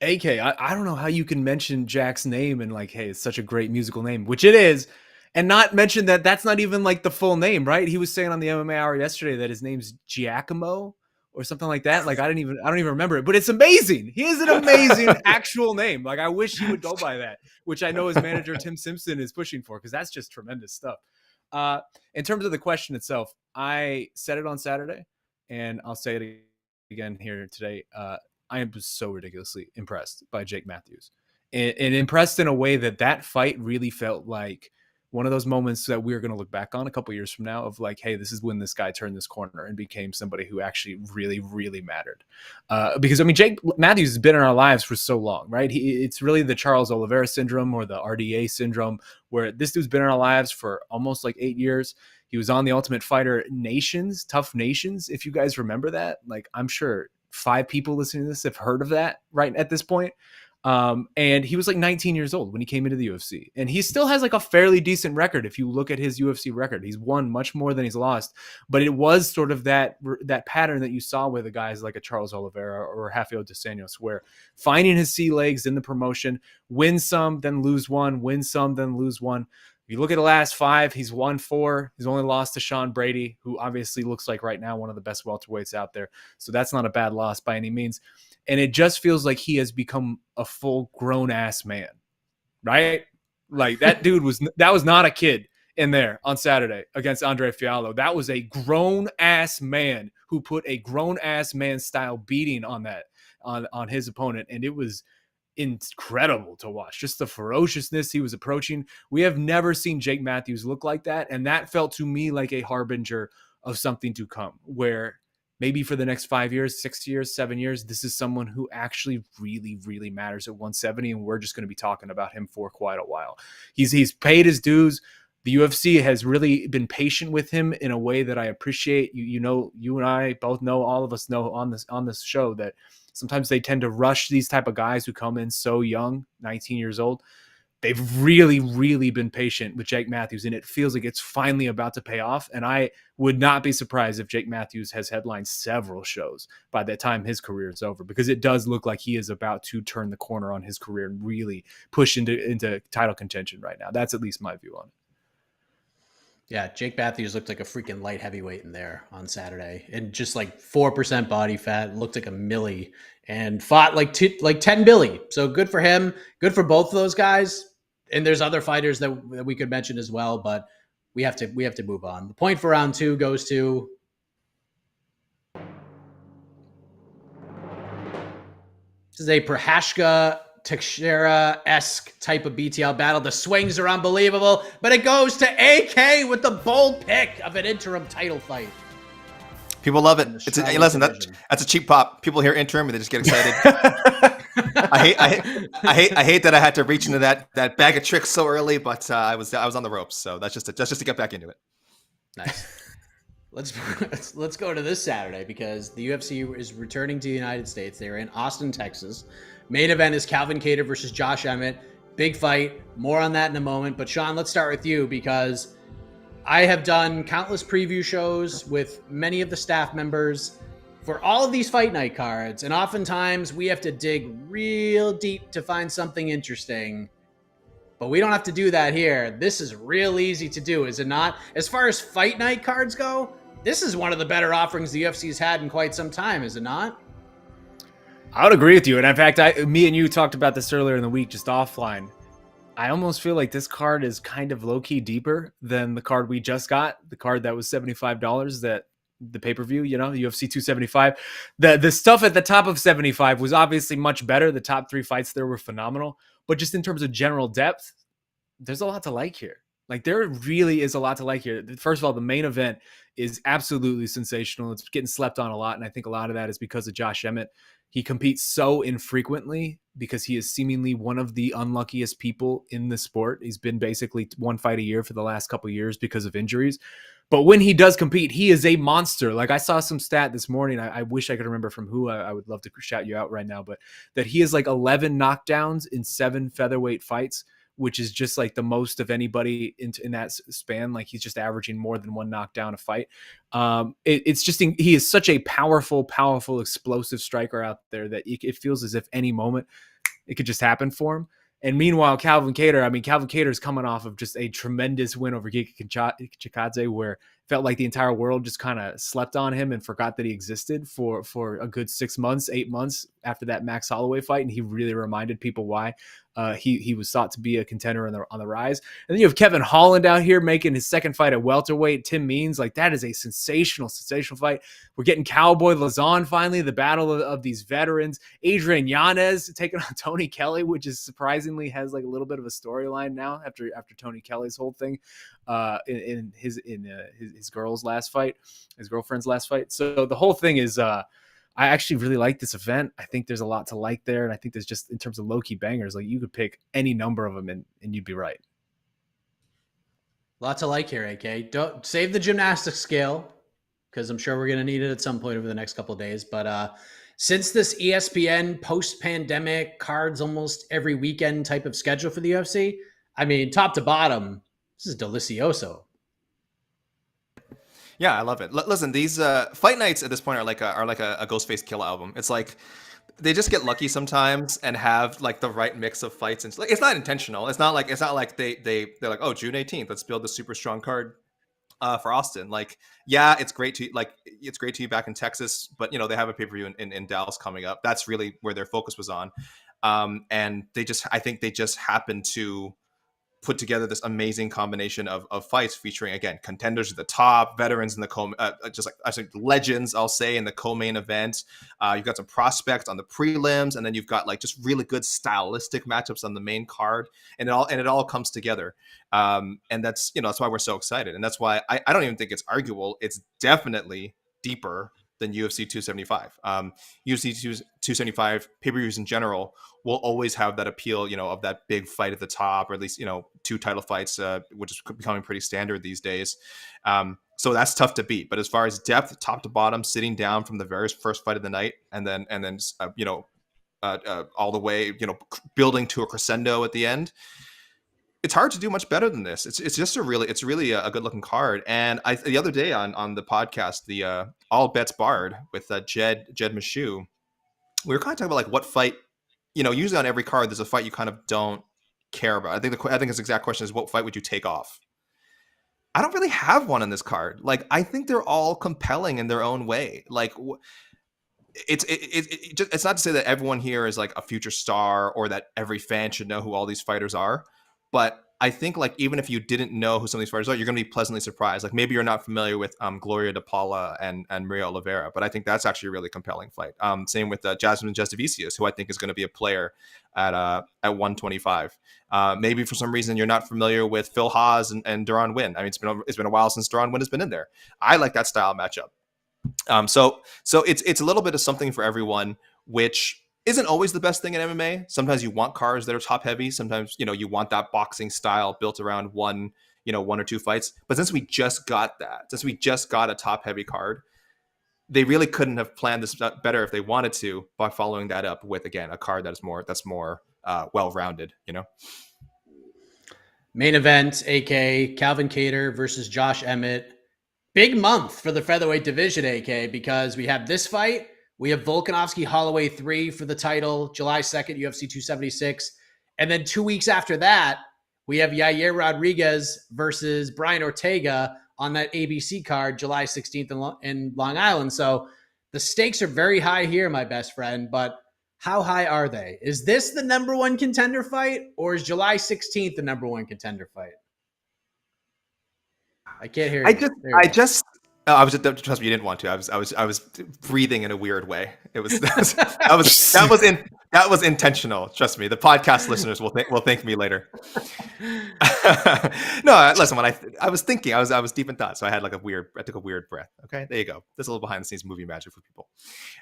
AK, I don't know how you can mention Jack's name and like, hey, it's such a great musical name, which it is, and not mention that that's not even like the full name, right? He was saying on the MMA Hour yesterday that his name's Giacomo or something like that. Like I don't even remember it, but it's amazing. He has an amazing actual name. Like I wish he would go by that, which I know his manager Tim Simpson is pushing for, because that's just tremendous stuff. In terms of the question itself, I said it on Saturday, and I'll say it again here today. I am so ridiculously impressed by Jake Matthews, and impressed in a way that fight really felt like one of those moments that we're going to look back on a couple years from now of like, hey, this is when this guy turned this corner and became somebody who actually really, really mattered. Because I mean, Jake Matthews has been in our lives for so long, right? It's really the Charles Oliveira syndrome or the RDA syndrome, where this dude's been in our lives for almost like 8 years. He was on the Ultimate Fighter Nations, Tough Nations. If you guys remember that, like I'm sure 5 people listening to this have heard of that right at this point. And he was like 19 years old when he came into the UFC, and he still has like a fairly decent record. If you look at his UFC record, he's won much more than he's lost, but it was sort of that pattern that you saw with the guys like a Charles Oliveira or Rafael dos Anjos, where finding his sea legs in the promotion, win some, then lose one, win some, then lose one. If you look at the last 5, he's won 4. He's only lost to Shaun Brady, who obviously looks like right now one of the best welterweights out there. So that's not a bad loss by any means. And it just feels like he has become a full grown ass man, right? Like that dude was not a kid in there on Saturday against Andre Fiallo. That was a grown ass man who put a grown ass man style beating on his opponent. And it was incredible to watch, just the ferociousness he was approaching. We have never seen Jake Matthews look like that. And that felt to me like a harbinger of something to come, where maybe for the next 5 years, 6 years, 7 years, this is someone who actually really, really matters at 170. And we're just going to be talking about him for quite a while. He's paid his dues. The UFC has really been patient with him in a way that I appreciate. You know, you and I both know, all of us know on this show, that sometimes they tend to rush these type of guys who come in so young, 19 years old. They've really, really been patient with Jake Matthews, and it feels like it's finally about to pay off. And I would not be surprised if Jake Matthews has headlined several shows by the time his career is over, because it does look like he is about to turn the corner on his career and really push into title contention right now. That's at least my view on it. Yeah, Jake Matthews looked like a freaking light heavyweight in there on Saturday, and just like 4% body fat, looked like a millie, and fought like 10 Billy. So good for him. Good for both of those guys. And there's other fighters that we could mention as well, but we have to move on. The point for round 2 goes to this is a Prochazka Teixeira-esque type of BTL battle. The swings are unbelievable, but it goes to AK with the bold pick of an interim title fight. People love it. Hey, listen, that's a cheap pop. People hear interim and they just get excited. I hate that I had to reach into that bag of tricks so early, but I was on the ropes, so that's just to get back into it. Nice. Let's go to this Saturday, because the UFC is returning to the United States. They're in Austin, Texas. Main event is Calvin Kattar versus Josh Emmett. Big fight. More on that in a moment. But Shaun, let's start with you, because I have done countless preview shows with many of the staff members for all of these fight night cards. And oftentimes we have to dig real deep to find something interesting. But we don't have to do that here. This is real easy to do, is it not? As far as fight night cards go, this is one of the better offerings the UFC's had in quite some time, is it not? I would agree with you. And in fact, me and you talked about this earlier in the week, just offline. I almost feel like this card is kind of low-key deeper than the card we just got, the card that was $75, that the pay-per-view, you know, UFC 275. The stuff at the top of 75 was obviously much better. The top 3 fights there were phenomenal. But just in terms of general depth, there's a lot to like here. Like, there really is a lot to like here. First of all, the main event is absolutely sensational. It's getting slept on a lot, and I think a lot of that is because of Josh Emmett. He competes so infrequently because he is seemingly one of the unluckiest people in the sport. He's been basically one fight a year for the last couple of years because of injuries. But when he does compete, he is a monster. Like, I saw some stat this morning. I wish I could remember from who. I would love to shout you out right now, but that he has like 11 knockdowns in 7 featherweight fights, which is just like the most of anybody in that span. Like, he's just averaging more than 1 knockdown a fight. It's just, he is such a powerful, explosive striker out there that it feels as if any moment it could just happen for him. And meanwhile, Calvin Kattar is coming off of just a tremendous win over Giga Chikadze, where it felt like the entire world just kind of slept on him and forgot that he existed for a good 6 months, 8 months after that Max Holloway fight. And he really reminded people why he was thought to be a contender on the rise. And then you have Kevin Holland out here making his second fight at welterweight. Tim Means, like, that is a sensational fight. We're getting Cowboy Lazon finally, the battle of these veterans. Adrian Yanez taking on Tony Kelly, which is surprisingly has like a little bit of a storyline now after Tony Kelly's whole thing in his girlfriend's last fight. So the whole thing is I actually really like this event. I think there's a lot to like there. And I think there's just, in terms of low-key bangers, like, you could pick any number of them and you'd be right. Lots to like here, AK. Don't save the gymnastics scale, because I'm sure we're going to need it at some point over the next couple of days. But since this ESPN post-pandemic cards almost every weekend type of schedule for the UFC, I mean, top to bottom, this is delicioso. Yeah, I love it. Listen, these fight nights at this point are like a Ghostface Killah album. It's like they just get lucky sometimes and have like the right mix of fights. And like, it's not intentional. It's not like they're like, oh, June 18th, let's build a super strong card for Austin. Like, yeah, it's great to be back in Texas, but they have a pay-per-view in Dallas coming up. That's really where their focus was on. And I think they just happened to put together this amazing combination of fights featuring, again, contenders at the top, veterans in the just like I said, legends, I'll say, in the co-main event. You've got some prospects on the prelims, and then you've got like just really good stylistic matchups on the main card, and it all comes together. And that's that's why we're so excited, and that's why I don't even think it's arguable. It's definitely deeper than UFC 275. UFC 275 pay-per-views in general will always have that appeal, of that big fight at the top, or at least, 2 title fights, which is becoming pretty standard these days. So that's tough to beat. But as far as depth, top to bottom, sitting down from the very first fight of the night, and then all the way, building to a crescendo at the end, it's hard to do much better than this. It's just really a good looking card. And the other day on the podcast, the All Bets Barred with Jed Meshew, we were kind of talking about like what fight, usually on every card there's a fight you kind of don't care about. I think his exact question is, what fight would you take off? I don't really have one on this card. Like, I think they're all compelling in their own way. Like, it's not to say that everyone here is like a future star or that every fan should know who all these fighters are. But I think, like, even if you didn't know who some of these fighters are, you're going to be pleasantly surprised. Like, maybe you're not familiar with Gloria De Paula and Maria Oliveira, but I think that's actually a really compelling fight. Same with Jasmine Jasudavicius, who I think is going to be a player at 125. Maybe for some reason you're not familiar with Phil Haas and Duran Wynn. I mean, it's been a while since Duran Wynn has been in there. I like that style matchup. So it's a little bit of something for everyone, which isn't always the best thing in MMA. Sometimes you want cards that are top heavy. Sometimes, you want that boxing style built around one or 2 fights. But since we just got a top heavy card, they really couldn't have planned this better if they wanted to, by following that up with, again, a card that's more well-rounded, Main event, AK, Calvin Kattar versus Josh Emmett. Big month for the featherweight division, AK, because we have this fight. We have Volkanovski Holloway 3 for the title, July 2nd, UFC 276. And then 2 weeks after that, we have Yair Rodriguez versus Brian Ortega on that ABC card, July 16th in Long Island. So the stakes are very high here, my best friend, but how high are they? Is this the number 1 contender fight, or is July 16th the number 1 contender fight? I can't hear you. Trust me, you didn't want to. I was breathing in a weird way. It was that That was intentional. Trust me. The podcast listeners will thank me later. No, listen. When I was thinking, I was deep in thought, so I took a weird breath. Okay, there you go. There's a little behind the scenes movie magic for people.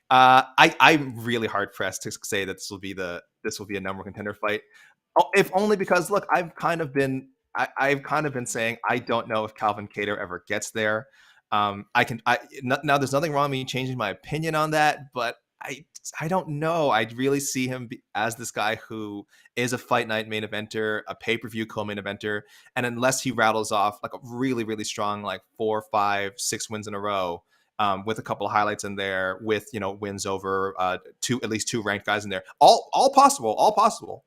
I'm really hard pressed to say that this will be a number one contender fight, if only because look, I've kind of been saying I don't know if Calvin Kattar ever gets there. Now there's nothing wrong with me changing my opinion on that, but I don't know. I really see him as this guy who is a fight night main eventer, a pay-per-view co-main eventer. And unless he rattles off like a really, really strong, like 4, 5, 6 wins in a row, with a couple of highlights in there, with, wins over at least 2 ranked guys in there, all possible.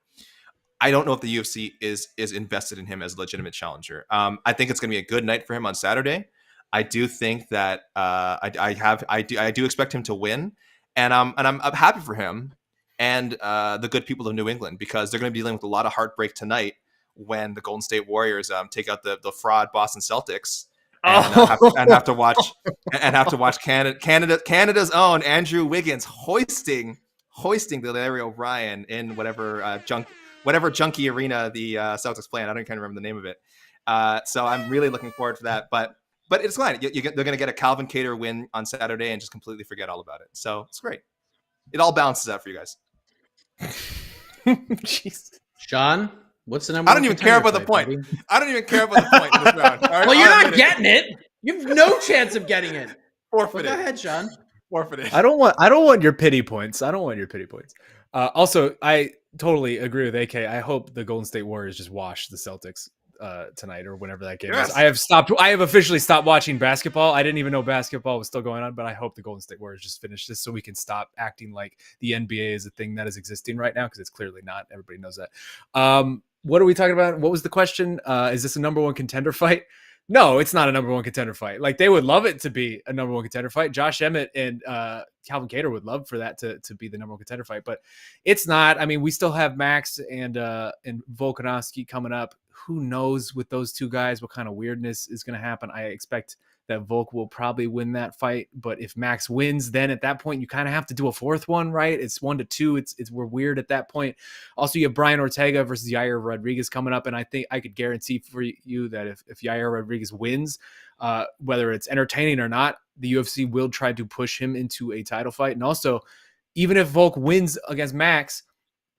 I don't know if the UFC is invested in him as a legitimate challenger. I think it's going to be a good night for him on Saturday. I do think that I do expect him to win. And I'm happy for him and the good people of New England, because they're going to be dealing with a lot of heartbreak tonight when the Golden State Warriors take out the fraud Boston Celtics and have to watch Canada's own Andrew Wiggins hoisting the Larry O'Brien in whatever junkie arena the Celtics play in. I don't even remember the name of it. So I'm really looking forward to that. But it's fine. They're going to get a Calvin Kattar win on Saturday and just completely forget all about it. So it's great. It all balances out for you guys. Jeez. Shaun, what's the number? I don't even care about the point. Buddy? I don't even care about the point in this round. Right, well, you're not getting it. You have no chance of getting it. Forfeited. Go ahead, Shaun. Forfeited. I don't want your pity points. Also, I totally agree with AK. I hope the Golden State Warriors just wash the Celtics tonight or whenever that game is. I have officially stopped watching basketball. I didn't even know basketball was still going on, but I hope the Golden State Warriors just finish this so we can stop acting like the NBA is a thing that is existing right now, because it's clearly not. Everybody knows that. What are we talking about? What was the question? Is this a number one contender fight? No, it's not a number one contender fight. Like, they would love it to be a number one contender fight. Josh Emmett and Calvin Kattar would love for that to be the number one contender fight, but it's not. I mean, we still have Max and Volkanovski coming up. Who knows with those two guys what kind of weirdness is going to happen? I expect that Volk will probably win that fight, but if Max wins, then at that point you kind of have to do a fourth one, right? It's 1-2. We're weird at that point. Also, you have Brian Ortega versus Yair Rodriguez coming up, and I think I could guarantee for you that if Yair Rodriguez wins, whether it's entertaining or not, the UFC will try to push him into a title fight. And also, even if Volk wins against Max,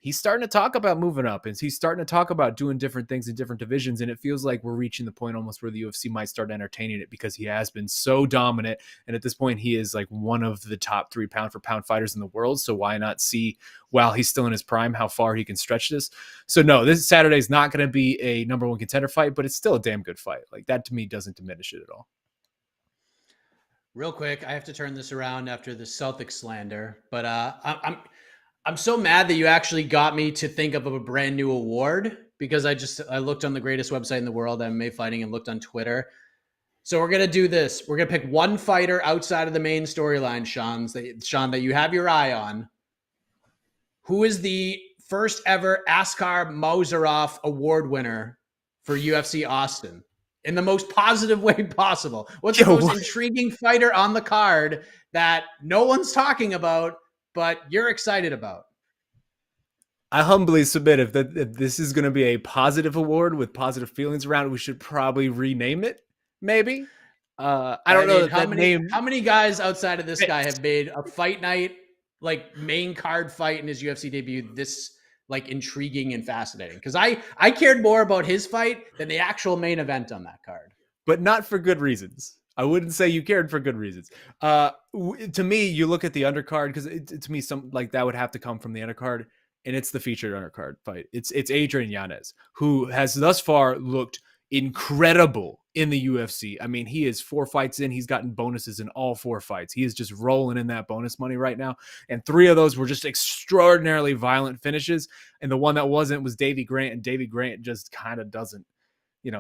he's starting to talk about moving up, and he's starting to talk about doing different things in different divisions. And it feels like we're reaching the point almost where the UFC might start entertaining it, because he has been so dominant. And at this point, he is like one of the top 3 pound for pound fighters in the world. So why not see, while he's still in his prime, how far he can stretch this? So no, this Saturday is not going to be a number one contender fight, but it's still a damn good fight. Like, that to me doesn't diminish it at all. Real quick, I have to turn this around after the Celtics slander, but I'm so mad that you actually got me to think of a brand new award, because I looked on the greatest website in the world, MMA Fighting, and looked on Twitter. So we're going to do this. We're going to pick one fighter outside of the main storyline, Shaun, that you have your eye on. Who is the first ever Askar Mozarov award winner for UFC Austin? In the most positive way possible. What's the most intriguing fighter on the card that no one's talking about, but you're excited about? I humbly submit if this is going to be a positive award with positive feelings around it, we should probably rename it. Maybe. I don't know how many guys outside of this guy have made a fight night, like main card fight in his UFC debut, this like intriguing and fascinating? Because I cared more about his fight than the actual main event on that card. But not for good reasons. I wouldn't say you cared for good reasons. To me, you look at the undercard, because to me, some like that would have to come from the undercard, and it's the featured undercard fight. It's Adrian Yanez, who has thus far looked incredible in the UFC. I mean, he is 4 fights in. He's gotten bonuses in all 4 fights. He is just rolling in that bonus money right now. And 3 of those were just extraordinarily violent finishes. And the one that wasn't was Davey Grant. And Davey Grant just kind of doesn't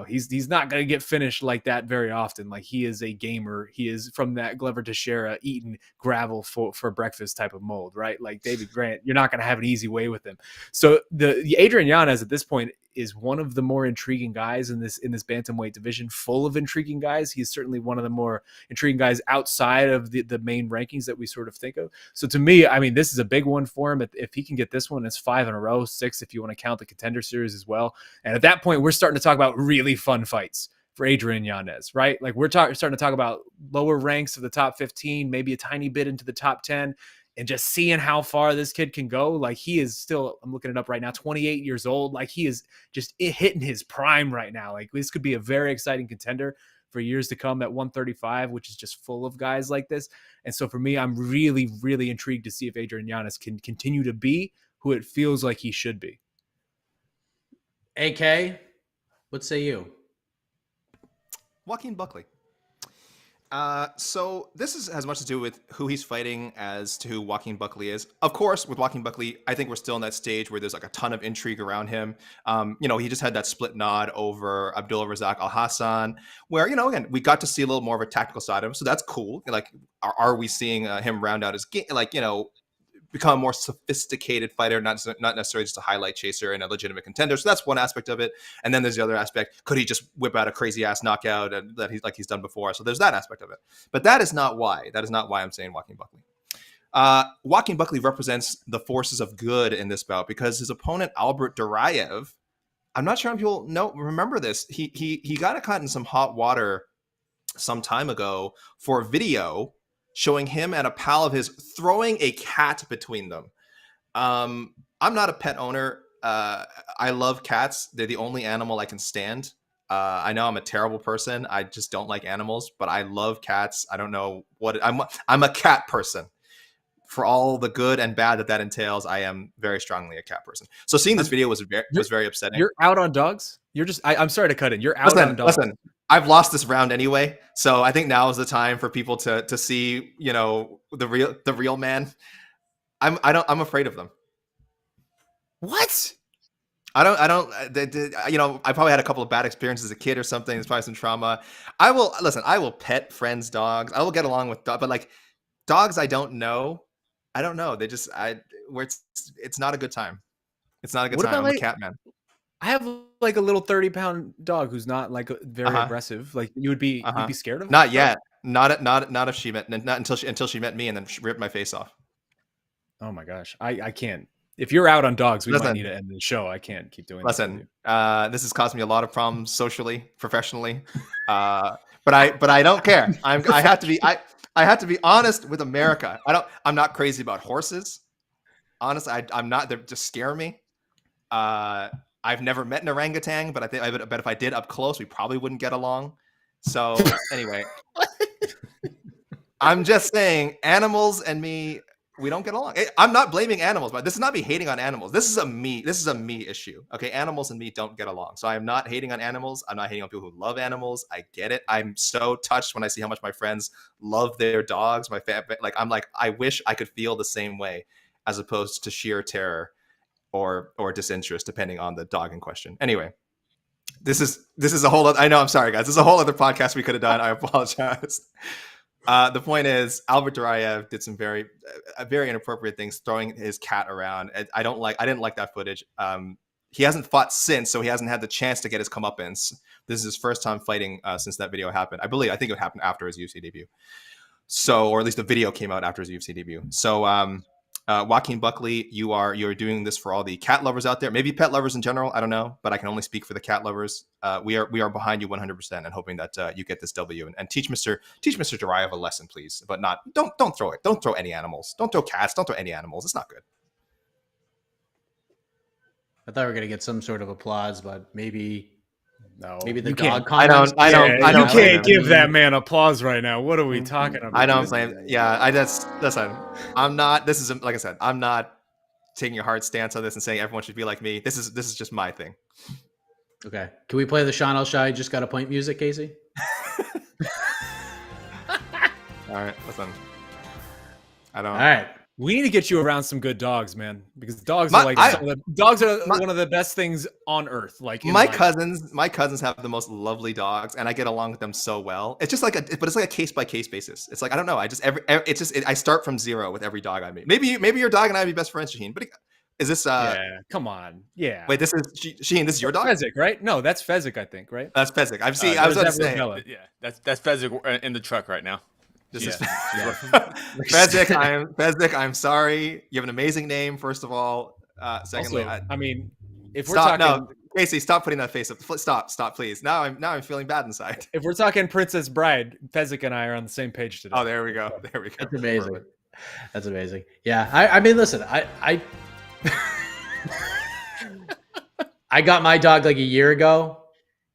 he's not going to get finished like that very often. Like, he is a gamer. He is from that Glover Teixeira eating gravel for breakfast type of mold, right? Like David Grant, you're not going to have an easy way with him. So the Adrian Yanez at this point is one of the more intriguing guys in this bantamweight division, full of intriguing guys. He's certainly one of the more intriguing guys outside of the main rankings that we sort of think of. So to me, I mean, this is a big one for him. If he can get this one, it's 5 in a row, 6 if you want to count the Contender Series as well. And at that point, we're starting to talk about really fun fights for Adrian Yanez, right? Like, we're starting to talk about lower ranks of the top 15, maybe a tiny bit into the top 10, and just seeing how far this kid can go. Like, he is still, I'm looking it up right now, 28 years old. Like, he is just hitting his prime right now. Like, this could be a very exciting contender for years to come at 135, which is just full of guys like this. And so for me, I'm really, really intrigued to see if Adrian Yanez can continue to be who it feels like he should be. AK, what say you? Joaquin Buckley. So this has much to do with who he's fighting as to who Joaquin Buckley is. Of course, with Joaquin Buckley, I think we're still in that stage where there's like a ton of intrigue around him. He just had that split nod over Abdullah Razak Al Hassan, where, again, we got to see a little more of a tactical side of him. So that's cool. Like, are we seeing him round out his game? Like, become a more sophisticated fighter, not necessarily just a highlight chaser and a legitimate contender. So that's one aspect of it. And then there's the other aspect. Could he just whip out a crazy ass knockout that he's done before? So there's that aspect of it. But that is not why. That is not why I'm saying Joaquin Buckley. Joaquin Buckley represents the forces of good in this bout because his opponent, Albert Duraev, I'm not sure if you'll remember this. He got caught in some hot water some time ago for a video showing him and a pal of his throwing a cat between them. I'm not a pet owner. I love cats. They're the only animal I can stand. I know I'm a terrible person. I just don't like animals, but I love cats. I don't know what I'm a cat person. For all the good and bad that entails, I am very strongly a cat person. So seeing this video was very upsetting. You're out on dogs? You're just I'm sorry to cut in. You're out on dogs. Listen, I've lost this round anyway, so I think now is the time for people to see, the real man. I'm afraid of them. What? I probably had a couple of bad experiences as a kid or something. There's probably some trauma. I will pet friends' dogs. I will get along with dogs, but like dogs I don't know. They just it's not a good time. It's not a good time. I'm a cat man. I have like a little 30-pound dog who's not like very aggressive. Like, you'd be scared of? Not yet. Not if she met, not until she met me and then she ripped my face off. Oh my gosh. I can't. If you're out on dogs, we might need to end the show. I can't keep doing this. This has caused me a lot of problems socially, professionally. But I don't care. I have to be honest with America. I'm not crazy about horses. Honestly, I'm not. They just scare me. I've never met an orangutan, but I bet if I did up close, we probably wouldn't get along. So anyway, I'm just saying, animals and me, we don't get along. I'm not blaming animals, but this is not me hating on animals. This is a me issue. Okay, animals and me don't get along. So I am not hating on animals. I'm not hating on people who love animals. I get it. I'm so touched when I see how much my friends love their dogs. I wish I could feel the same way, as opposed to sheer terror or disinterest, depending on the dog in question. Anyway, this is a whole other, I know, I'm sorry guys, this is a whole other podcast we could have done. I apologize. The point is, Albert Duraev did some very inappropriate things, throwing his cat around. I didn't like that footage. He hasn't fought since, so he hasn't had the chance to get his comeuppance. This is his first time fighting since that video happened. I think it happened after his UFC debut. So, or at least the video came out after his UFC debut. So, Joaquin Buckley, you're doing this for all the cat lovers out there, maybe pet lovers in general. I don't know, but I can only speak for the cat lovers. We are behind you 100% and hoping that you get this W and teach Mr. Duraev a lesson, please. But don't throw it. Don't throw any animals. Don't throw cats. Don't throw any animals. It's not good. I thought we were gonna get some sort of applause, but maybe No, maybe the you dog can't. comments. I don't. You can't give him. that man applause right now. What are we talking about? I don't blame. Yeah, listen. I'm not. This is like I said. I'm not taking a hard stance on this and saying everyone should be like me. This is just my thing. Okay, can we play the Shaun Al-Shatti just got a point music, Casey? All right, listen. I don't. All right. We need to get you around some good dogs, man, because dogs My- are like I- dogs are my- one of the best things on earth. Like in My life. cousins have the most lovely dogs, and I get along with them so well. It's just like but it's like a case by case basis. It's like I don't know. I just I start from zero with every dog I meet. Maybe your dog and I would be best friends, Shaheen. But is this? Yeah, come on. Yeah. Wait, this is Shaheen. This is your dog? Fezzik, right? No, that's Fezzik, I think, right? That's Fezzik. I or was is about to that say. Rubella? Yeah, that's Fezzik in the truck right now. This is Yeah. Fezzik. I'm sorry. You have an amazing name. First of all. Secondly, Also, I mean, if we're stop. talking, No, Casey, stop putting that face up. Stop, please. Now I'm feeling bad inside. if we're talking Princess Bride, Fezzik and I are on the same page today. Oh, there we go. That's amazing. That's amazing. Yeah, I mean, listen, I I got my dog like a year ago.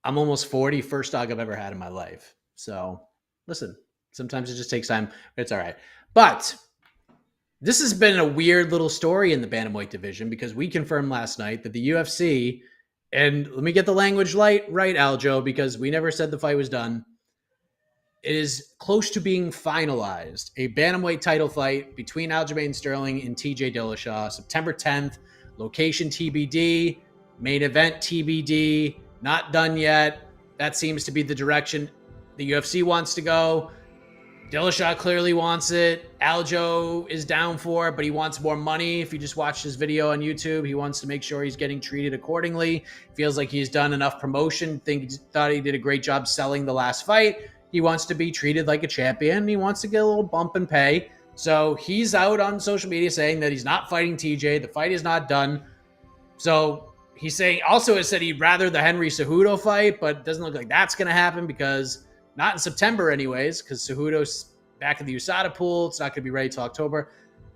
I'm almost 40. First dog I've ever had in my life. So listen, sometimes it just takes time. It's all right. But this has been a weird little story in the bantamweight division because we confirmed last night that the UFC, and let me get the language right, Aljo, because we never said the fight was done. It is close to being finalized. A bantamweight title fight between Aljamain Sterling and T.J. Dillashaw, September 10th. Location TBD, main event TBD, not done yet. That seems to be the direction the UFC wants to go. Dillashaw clearly wants it. Aljo is down for it, but he wants more money. If you just watched his video on YouTube, he wants to make sure he's getting treated accordingly. Feels like he's done enough promotion. Thought he did a great job selling the last fight. He wants to be treated like a champion. He wants to get a little bump in pay. So he's out on social media saying that he's not fighting TJ. The fight is not done. So he's saying, also has said he'd rather the Henry Cejudo fight, but it doesn't look like that's going to happen because not in September anyways, because Cejudo's back in the USADA pool. It's not going to be ready till October.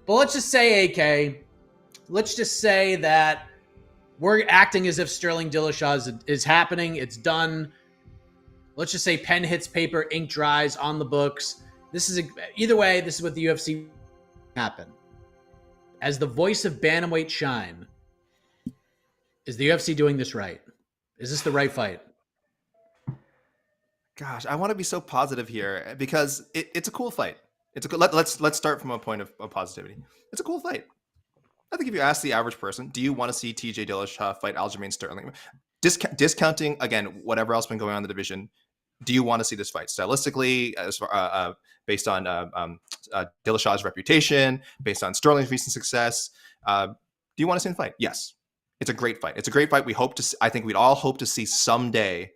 But let's just say, AK, let's just say that we're acting as if Sterling Dillashaw is happening. It's done. Let's just say pen hits paper, ink dries on the books. Either way, this is what the UFC happen. As the voice of bantamweight shine, is the UFC doing this right? Is this the right fight? Gosh, I want to be so positive here because it's a cool fight. Let's start from a point of positivity. It's a cool fight. I think if you ask the average person, do you want to see TJ Dillashaw fight Aljamain Sterling? Discounting again whatever else been going on in the division, do you want to see this fight stylistically, as far, based on Dillashaw's reputation, based on Sterling's recent success? Do you want to see the fight? Yes, it's a great fight. It's a great fight. I think we'd all hope to see someday.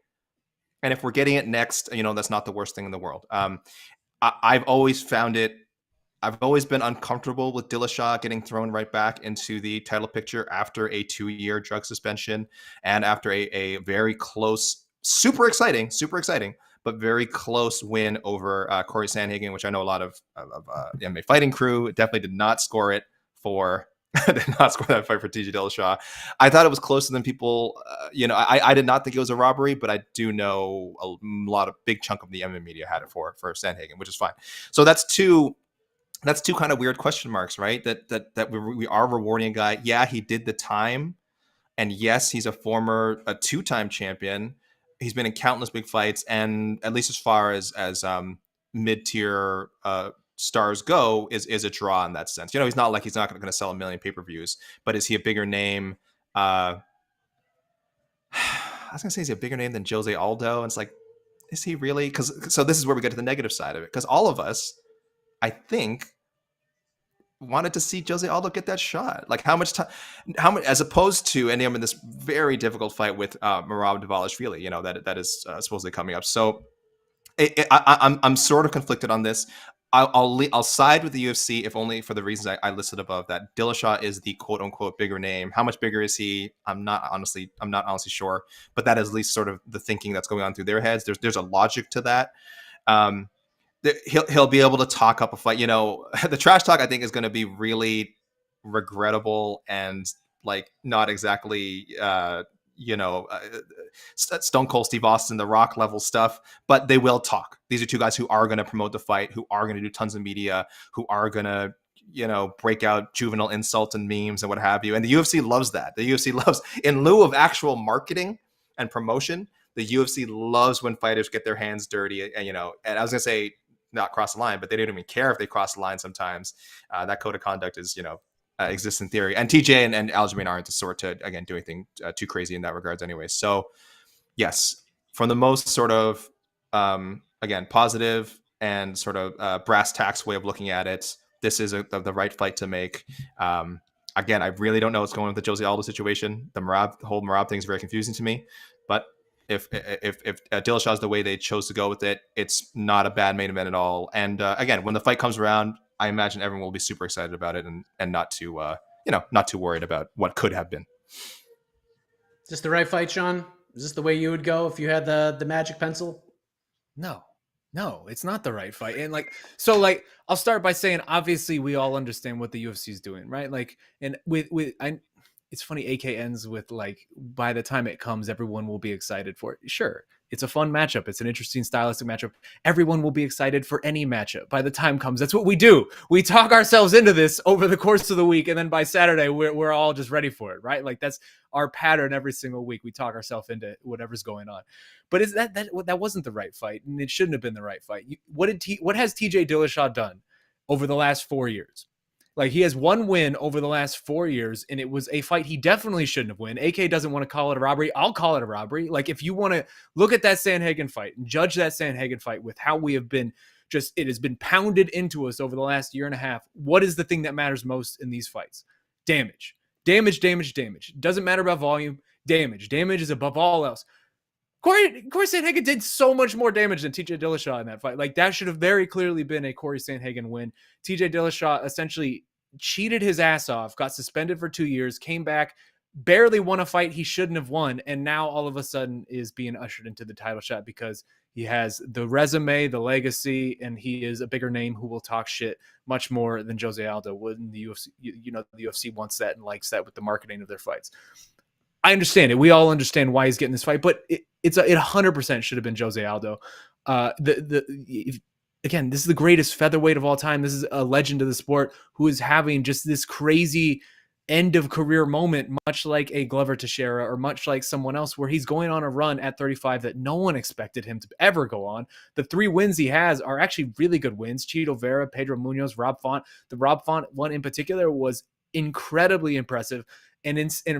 And if we're getting it next, that's not the worst thing in the world. I've always been uncomfortable with Dillashaw getting thrown right back into the title picture after a 2-year drug suspension and after a very close, super exciting, but very close win over Corey Sandhagen, which I know a lot of the MMA fighting crew definitely did not score it for. Did not score that fight for TJ Dillashaw. I thought it was closer than people. I did not think it was a robbery, but I do know a lot of big chunk of the MMA media had it for Sandhagen, which is fine. So that's two kind of weird question marks, right? That we are rewarding a guy. Yeah, he did the time, and yes, he's a 2-time champion. He's been in countless big fights, and at least as far as mid-tier stars go, is a draw in that sense. He's not going to sell 1 million pay-per-views, but is he a bigger name? I was going to say, is he a bigger name than Jose Aldo? And it's like, is he really? So this is where we get to the negative side of it, because all of us, I think, wanted to see Jose Aldo get that shot. Like how much, as opposed to ending up in this very difficult fight with Merab Dvalishvili, that is supposedly coming up. So I'm sort of conflicted on this. I'll side with the UFC, if only for the reasons I listed above. That Dillashaw is the quote unquote bigger name. How much bigger is he? I'm not honestly sure. But that is at least sort of the thinking that's going on through their heads. There's a logic to that. He'll be able to talk up a fight. The trash talk I think is going to be really regrettable and like not exactly Stone Cold Steve Austin, The Rock level stuff, but they will talk. These are two guys who are going to promote the fight, who are going to do tons of media, who are going to, break out juvenile insults and memes and what have you. And the UFC loves that. The UFC loves, in lieu of actual marketing and promotion, the UFC loves when fighters get their hands dirty. And, and I was going to say, not cross the line, but they don't even care if they cross the line sometimes. That code of conduct is, exists in theory. And TJ and Aljamain aren't the sort to, again, do anything too crazy in that regards anyway. So, yes, from the most sort of, again, positive and sort of brass tacks way of looking at it, this is the right fight to make. Again, I really don't know what's going on with the Jose Aldo situation. The whole Merab thing is very confusing to me. But if Dillashaw is the way they chose to go with it, it's not a bad main event at all. And again, when the fight comes around, I imagine everyone will be super excited about it and not too not too worried about what could have been. Is this the right fight, Shaun? Is this the way you would go if you had the magic pencil? No, it's not the right fight. And I'll start by saying, obviously we all understand what the UFC is doing, right? It's funny, AK ends with by the time it comes, everyone will be excited for it. Sure, it's a fun matchup. It's an interesting stylistic matchup. Everyone will be excited for any matchup by the time comes. That's what we do. We talk ourselves into this over the course of the week, and then by Saturday, we're all just ready for it, right? That's our pattern every single week. We talk ourselves into whatever's going on. But that wasn't the right fight, and it shouldn't have been the right fight. What has TJ Dillashaw done over the last 4 years? He has one win over the last 4 years, and it was a fight he definitely shouldn't have won. AK doesn't want to call it a robbery. I'll call it a robbery. If you want to look at that Sandhagen fight and judge that Sandhagen fight with how we have been it has been pounded into us over the last year and a half. What is the thing that matters most in these fights? Damage. It doesn't matter about volume. Damage is above all else. Corey Sandhagen did so much more damage than TJ Dillashaw in that fight. That should have very clearly been a Corey Sandhagen win. TJ Dillashaw essentially cheated his ass off, got suspended for 2 years, came back, barely won a fight he shouldn't have won, and now all of a sudden is being ushered into the title shot because he has the resume, the legacy, and he is a bigger name who will talk shit much more than Jose Aldo would in the UFC. The UFC wants that and likes that with the marketing of their fights. I understand it. We all understand why he's getting this fight, but it 100% should have been Jose Aldo. Again, this is the greatest featherweight of all time. This is a legend of the sport who is having just this crazy end of career moment, much like a Glover Teixeira or much like someone else, where he's going on a run at 35 that no one expected him to ever go on. The 3 wins he has are actually really good wins. Chito Vera, Pedro Munoz, Rob Font. The Rob Font one in particular was incredibly impressive. And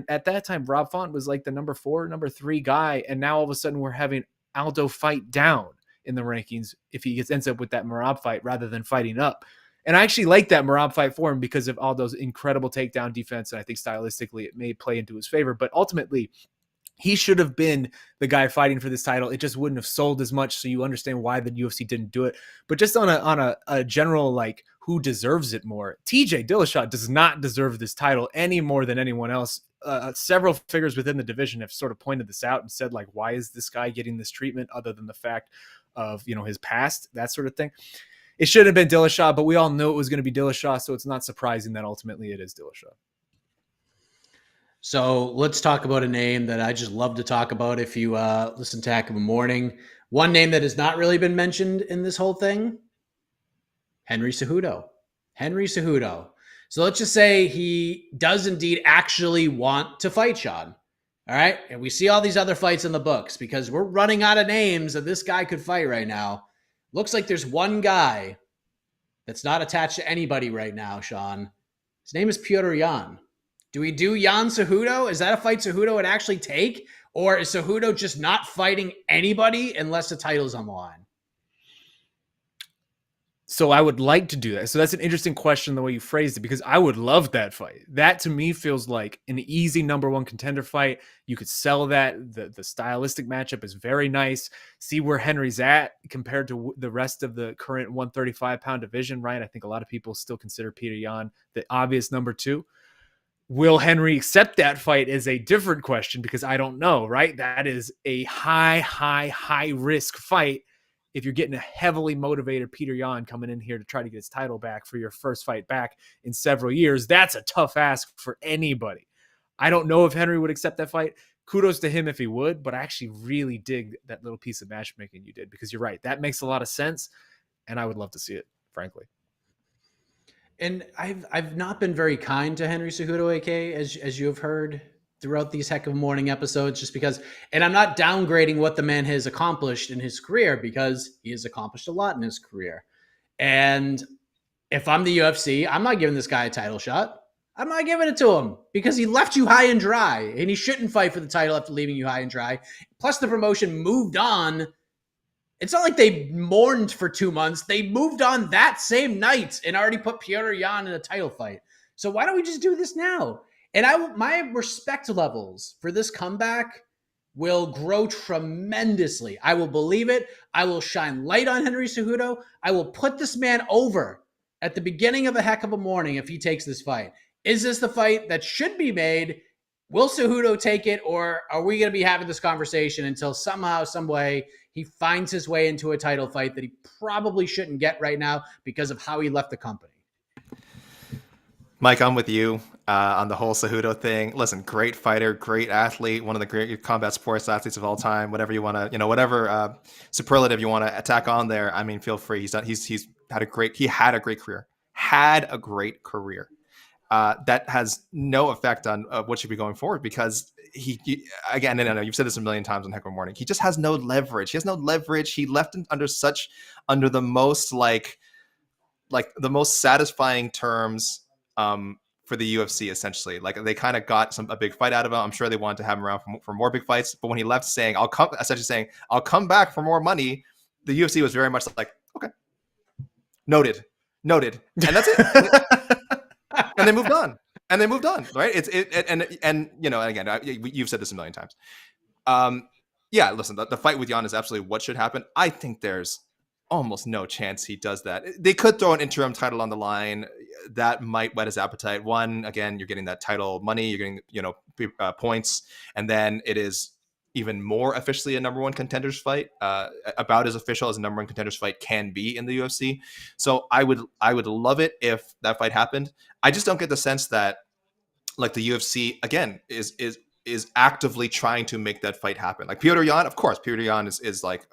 at that time, Rob Font was the number 4, number 3 guy. And now all of a sudden we're having Aldo fight down in the rankings if he ends up with that Merab fight rather than fighting up. And I actually like that Merab fight for him because of Aldo's incredible takedown defense. And I think stylistically it may play into his favor, but ultimately he should have been the guy fighting for this title. It just wouldn't have sold as much. So you understand why the UFC didn't do it. But just on a general, who deserves it more, TJ Dillashaw does not deserve this title any more than anyone else. Several figures within the division have sort of pointed this out and said, why is this guy getting this treatment other than the fact of, his past, that sort of thing. It should have been Dillashaw, but we all knew it was going to be Dillashaw, so it's not surprising that ultimately it is Dillashaw. So let's talk about a name that I just love to talk about if you listen to Hack of a Morning. One name that has not really been mentioned in this whole thing, Henry Cejudo. So let's just say he does indeed actually want to fight Shaun. All right. And we see all these other fights in the books because we're running out of names that this guy could fight right now. Looks like there's one guy that's not attached to anybody right now, Shaun. His name is Petr Yan. Do we do Yan Cejudo? Is that a fight Cejudo would actually take? Or is Cejudo just not fighting anybody unless the title's on the line? So I would like to do that. So that's an interesting question, the way you phrased it, because I would love that fight. That to me feels like an easy number 1 contender fight. You could sell that. The stylistic matchup is very nice. See where Henry's at compared to the rest of the current 135-pound division, right? I think a lot of people still consider Petr Yan the obvious number 2. Will Henry accept that fight is a different question because I don't know, right? That is a high risk fight. If you're getting a heavily motivated Petr Yan coming in here to try to get his title back for your first fight back in several years, that's a tough ask for anybody. I don't know if Henry would accept that fight. Kudos to him if he would, but I actually really dig that little piece of matchmaking you did because you're right. That makes a lot of sense, and I would love to see it, frankly. And I've not been very kind to Henry Cejudo, AK, as you have heard throughout these Heck of a Morning episodes, just because, and I'm not downgrading what the man has accomplished in his career because he has accomplished a lot in his career. And if I'm the UFC, I'm not giving this guy a title shot. I'm not giving it to him because he left you high and dry, and he shouldn't fight for the title after leaving you high and dry. Plus, the promotion moved on. It's not like they mourned for 2 months. They moved on that same night and already put Petr Yan in a title fight. So why don't we just do this now? And my respect levels for this comeback will grow tremendously. I will believe it. I will shine light on Henry Cejudo. I will put this man over at the beginning of a heck of a morning if he takes this fight. Is this the fight that should be made? Will Cejudo take it, or are we going to be having this conversation until somehow, some way, he finds his way into a title fight that he probably shouldn't get right now because of how he left the company? Mike, I'm with you on the whole Cejudo thing. Listen, great fighter, great athlete, one of the great combat sports athletes of all time. Whatever you want to, whatever superlative you want to attack on there, I mean, feel free. He had a great career. That has no effect on what should be going forward because he again, no, you've said this a million times on Heck of a Morning. He just has no leverage. He has no leverage. He left under the most like the most satisfying terms for the UFC, essentially. Like they kind of got a big fight out of him. I'm sure they wanted to have him around for more big fights. But when he left saying, I'll come back for more money, the UFC was very much like, okay, noted. And that's it. And they moved on. Right. And again, you've said this a million times. Listen, the fight with Jan is absolutely what should happen. I think there's almost no chance he does that. They could throw an interim title on the line. That might whet his appetite. One, again, you're getting that title money, you're getting, points. And then it is even more officially a number one contenders fight, about as official as a number one contenders fight can be in the UFC. So I would love it if that fight happened. I just don't get the sense that like the UFC again is actively trying to make that fight happen. Like Petr Yan, of course, Petr Yan is like,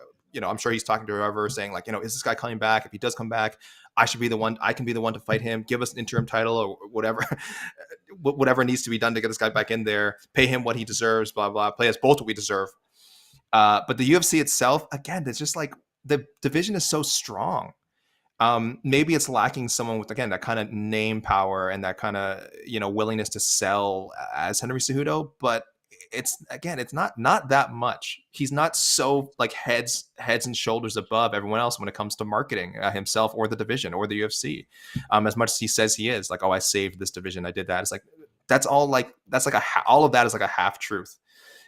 I'm sure he's talking to whoever saying like, is this guy coming back? If he does come back, I can be the one to fight him, give us an interim title or whatever needs to be done to get this guy back in there, pay him what he deserves, blah, blah, play us both what we deserve. But the UFC itself, again, it's just like the division is so strong. Maybe it's lacking someone with, again, that kind of name power and that kind of, willingness to sell as Henry Cejudo, but it's not that much. He's not so like heads and shoulders above everyone else when it comes to marketing himself or the division or the UFC. As much as he says he is like, oh, I saved this division, I did that. It's like all of that is like a half truth.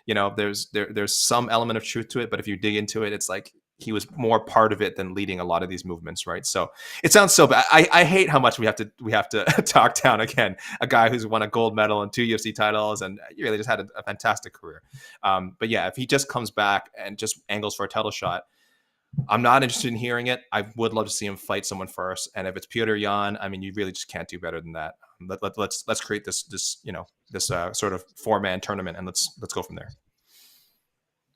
There's some element of truth to it, but if you dig into it, it's like he was more part of it than leading a lot of these movements, right? So it sounds so bad. I hate how much we have to talk down again a guy who's won a gold medal and 2 UFC titles and really just had a fantastic career. But yeah, if he just comes back and just angles for a title shot, I'm not interested in hearing it. I would love to see him fight someone first. And if it's Petr Yan, I mean, you really just can't do better than that. Let's create this sort of 4-man tournament and let's go from there.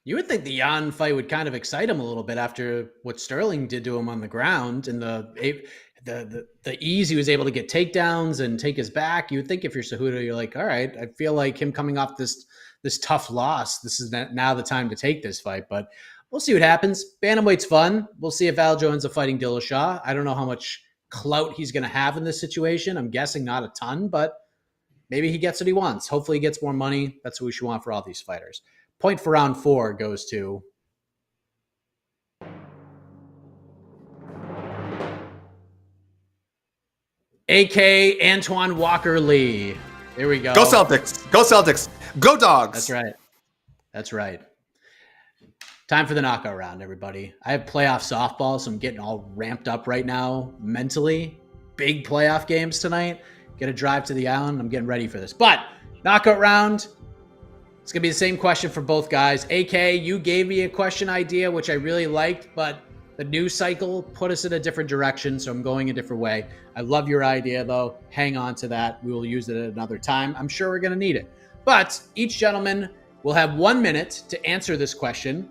You would think the Yan fight would kind of excite him a little bit after what Sterling did to him on the ground and the ease he was able to get takedowns and take his back. You would think if you're Cejudo, you're like, all right, I feel like him coming off this tough loss, this is now the time to take this fight. But we'll see what happens. Bantamweight's fun. We'll see if Aljo ends up fighting Dillashaw. I don't know how much clout he's going to have in this situation. I'm guessing not a ton, but maybe he gets what he wants. Hopefully he gets more money. That's what we should want for all these fighters. Point for round 4 goes to AK Antoine Walker-Lee. Here we go. Go Celtics. Go Celtics. Go Dogs. That's right. Time for the knockout round, everybody. I have playoff softball, so I'm getting all ramped up right now mentally. Big playoff games tonight. Get a drive to the island. I'm getting ready for this. But knockout round, it's going to be the same question for both guys. AK, you gave me a question idea, which I really liked, but the news cycle put us in a different direction, so I'm going a different way. I love your idea, though. Hang on to that. We will use it at another time. I'm sure we're going to need it. But each gentleman will have 1 minute to answer this question.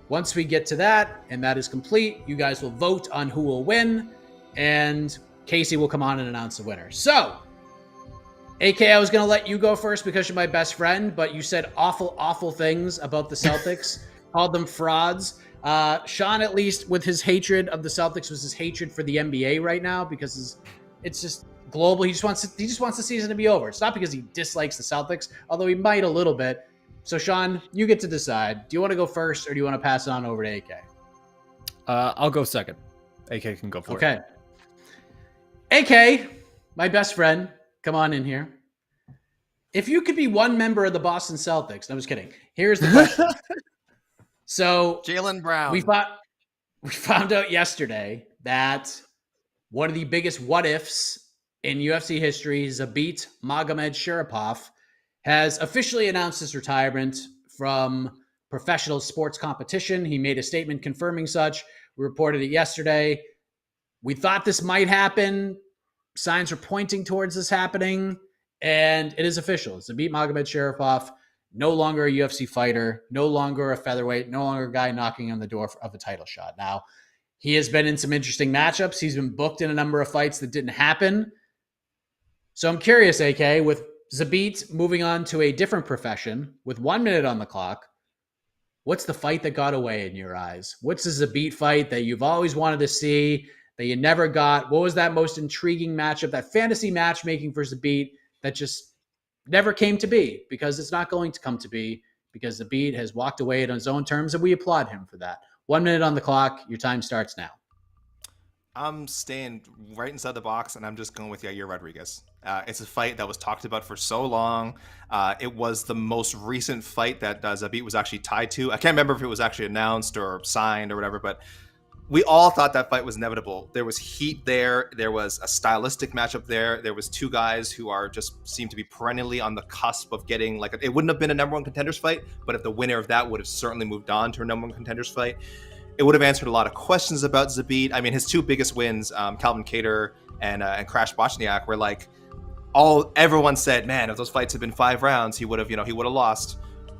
Once we get to that, and that is complete, you guys will vote on who will win, and Casey will come on and announce the winner. So, AK, I was going to let you go first because you're my best friend, but you said awful, awful things about the Celtics, called them frauds. Shaun, at least with his hatred of the Celtics, was his hatred for the NBA right now because it's just global. He just wants the season to be over. It's not because he dislikes the Celtics, although he might a little bit. So, Shaun, you get to decide. Do you want to go first, or do you want to pass it on over to AK? I'll go second. AK can go for it. Okay. AK, my best friend, come on in here. If you could be one member of the Boston Celtics, no, I'm just kidding. Here's the question. So, Jaylen Brown. We found out yesterday that one of the biggest what ifs in UFC history, Zabit Magomedsharipov, has officially announced his retirement from professional sports competition. He made a statement confirming such. We reported it yesterday. We thought this might happen. Signs are pointing towards this happening, and it is official. Zabit Magomedsharipov, no longer a UFC fighter, no longer a featherweight, no longer a guy knocking on the door of a title shot. Now, he has been in some interesting matchups. He's been booked in a number of fights that didn't happen. So I'm curious, AK, with Zabit moving on to a different profession with 1 minute on the clock, what's the fight that got away in your eyes? What's the Zabit fight that you've always wanted to see that you never got? What was that most intriguing matchup, that fantasy matchmaking for Zabit that just never came to be? Because it's not going to come to be, because Zabit has walked away on his own terms, and we applaud him for that. 1 minute on the clock. Your time starts now. I'm staying right inside the box, and I'm just going with Yair Rodriguez. It's a fight that was talked about for so long. It was the most recent fight that Zabit was actually tied to. I can't remember if it was actually announced or signed or whatever, but we all thought that fight was inevitable. There was heat there. There was a stylistic matchup there. There was two guys who are just seem to be perennially on the cusp of getting, like, it wouldn't have been a number one contenders fight, but if the winner of that would have certainly moved on to a number one contenders fight, it would have answered a lot of questions about Zabit. I mean, his two biggest wins, Calvin Kattar and Crash Bochniak, were like, everyone said, man, if those fights had been 5 rounds, he would have lost.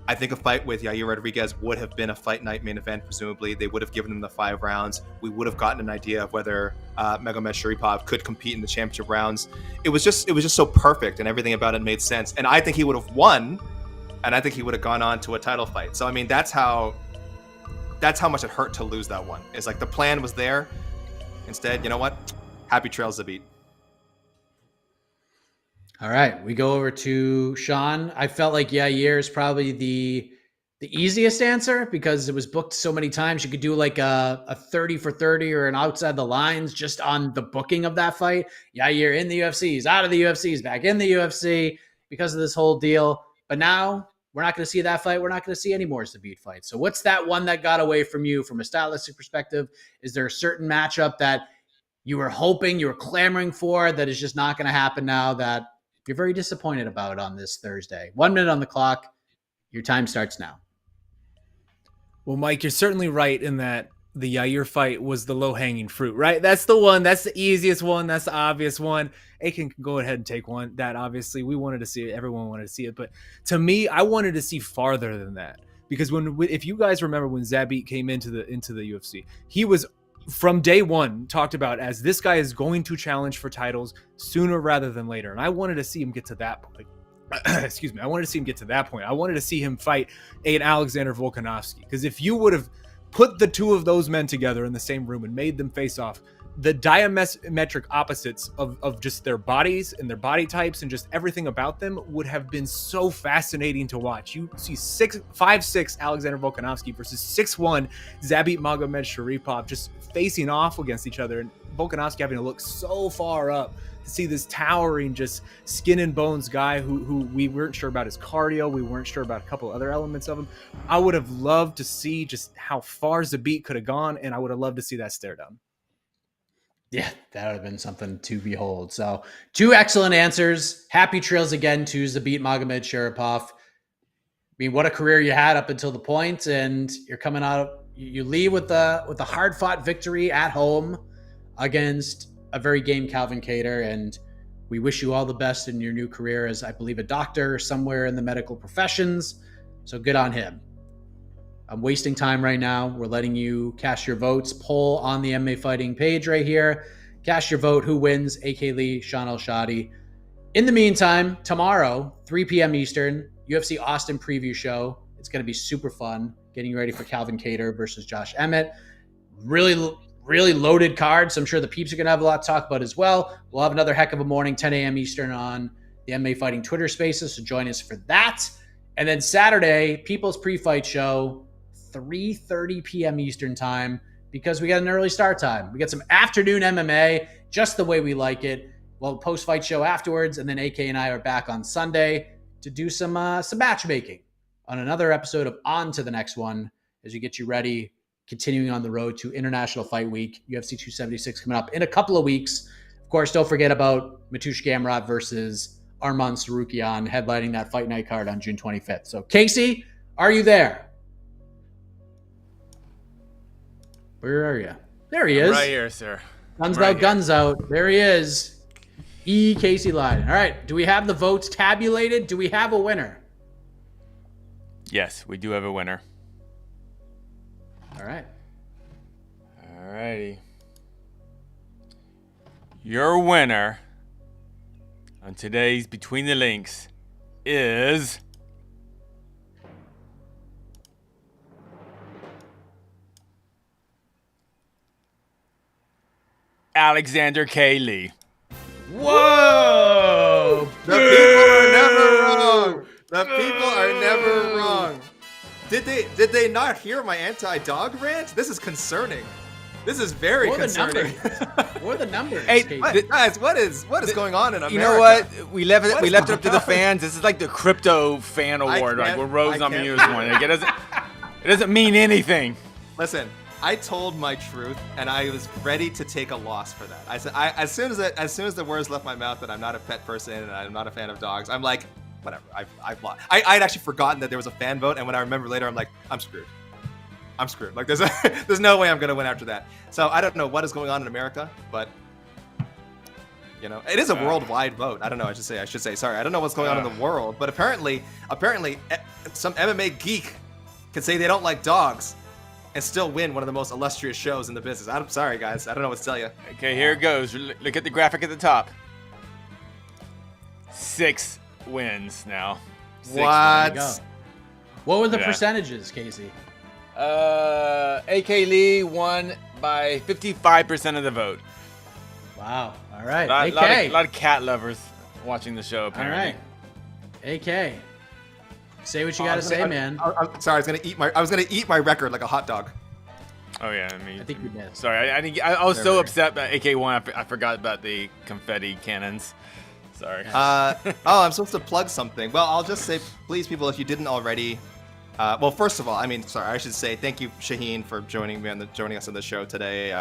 I think a fight with Yair Rodriguez would have been a fight night main event. Presumably, they would have given him the 5 rounds. We would have gotten an idea of whether Magomedsharipov could compete in the championship rounds. It was just so perfect, and everything about it made sense. And I think he would have won, and I think he would have gone on to a title fight. So I mean, that's how much it hurt to lose that one. It's like the plan was there. Instead, you know what? Happy trails, Zabit. All right, we go over to Shaun. I felt like Yair is probably the easiest answer because it was booked so many times. You could do like a 30 for 30 or an outside the lines just on the booking of that fight. Yair in the UFC, he's out of the UFC, he's back in the UFC because of this whole deal. But now we're not going to see that fight. We're not going to see any more Zabit fights. So what's that one that got away from you from a stylistic perspective? Is there a certain matchup that you were hoping, you were clamoring for that is just not going to happen now, that you're very disappointed about on this Thursday? 1 minute on the clock. Your time starts now. Well, Mike, you're certainly right in that the Yair fight was the low-hanging fruit, right? That's the one. That's the easiest one. That's the obvious one. Aiken can go ahead and take one. That obviously we wanted to see it. Everyone wanted to see it. But to me, I wanted to see farther than that. Because if you guys remember when Zabit came into the UFC, he was from day one talked about as this guy is going to challenge for titles sooner rather than later. And I wanted to see him get to that point. Excuse me. I wanted to see him get to that point. I wanted to see him fight an Alexander Volkanovski. Because if you would have put the two of those men together in the same room and made them face off, the diametric opposites of just their bodies and their body types and just everything about them would have been so fascinating to watch. You see 5'6" Alexander Volkanovski versus 6'1" Zabit Magomedsharipov just facing off against each other, and Volkanovski having to look so far up to see this towering, just skin and bones guy who we weren't sure about his cardio. We weren't sure about a couple other elements of him. I would have loved to see just how far Zabit could have gone, and I would have loved to see that stare down. Yeah, that would have been something to behold. So 2 excellent answers. Happy trails again to Zabit Magomedsharipov. I mean, what a career you had up until the point, and you're coming out. You leave with a hard-fought victory at home against a very game Calvin Kattar, and we wish you all the best in your new career as, I believe, a doctor somewhere in the medical professions. So good on him. I'm wasting time right now. We're letting you cast your votes. Poll on the MMA Fighting page right here. Cast your vote. Who wins? AK Lee, Shaun Al-Shatti. In the meantime, tomorrow, 3 p.m. Eastern, UFC Austin preview show. It's going to be super fun. getting ready for Calvin Kattar versus Josh Emmett. Really loaded card, so I'm sure the peeps are going to have a lot to talk about as well. We'll have another heck of a morning, 10 a.m. Eastern on the MMA Fighting Twitter Spaces, so join us for that. And then Saturday, People's Pre-Fight Show, 3:30 p.m. Eastern Time, because we got an early start time. We got some afternoon MMA, just the way we like it. We'll post-fight show afterwards, and then AK and I are back on Sunday to do some matchmaking on another episode of On to the Next One as we get you ready, continuing on the road to International Fight Week, UFC 276 coming up in a couple of weeks. Of course, don't forget about Mateusz Gamrot versus Arman Tsarukyan headlining that fight night card on June 25th. So, Casey, are you there? Where are you? There he is. Right here, sir. Guns out. There he is. Casey Leiden. All right. Do we have the votes tabulated? Do we have a winner? Yes, we do have a winner. All right. All righty. Your winner on today's Between the Links is Alexander K. Lee. Whoa! The people are never wrong. The people are never wrong. Did they not hear my anti-dog rant? This is concerning. This is very concerning. What are the numbers? Hey, Guys, what is going on in America? You know what? We left it up to the fans. This is like the crypto fan award, like where Rose Namajunas won. Like, it doesn't mean anything. Listen, I told my truth, and I was ready to take a loss for that. I said, as soon as the words left my mouth that I'm not a pet person and I'm not a fan of dogs, I'm like, whatever. I've lost. I'd actually forgotten that there was a fan vote, and when I remember later, I'm like, I'm screwed. Like there's no way I'm gonna win after that. So I don't know what is going on in America, but you know, it is a worldwide vote. I don't know. I should say. Sorry, I don't know what's going on in the world, but apparently, some MMA geek can say they don't like dogs and still win one of the most illustrious shows in the business. I'm sorry, guys. I don't know what to tell you. Okay, here it goes. Look at the graphic at the top. 6 wins now. What? What were the percentages, Casey? AK Lee won by 55% of the vote. Wow. All right. A lot of cat lovers watching the show, apparently. All right. AK. Say what you got to say, man. I'm sorry. I was gonna eat my record like a hot dog. Oh yeah, I think you did. Sorry, I was so upset that AK won. I forgot about the confetti cannons. Sorry. I'm supposed to plug something. Well, I'll just say, please, people, if you didn't already. Well, first of all, I should say thank you, Shaheen, for joining us on the show today.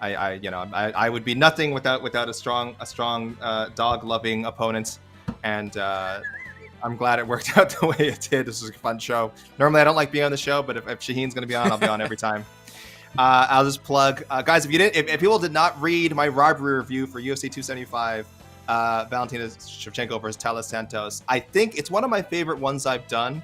I would be nothing without a strong dog-loving opponent, and I'm glad it worked out the way it did. This was a fun show. Normally, I don't like being on the show, but if Shaheen's going to be on, I'll be on every time. I'll just plug, guys. If people did not read my robbery review for UFC 275, Valentina Shevchenko versus Taila Santos, I think it's one of my favorite ones I've done.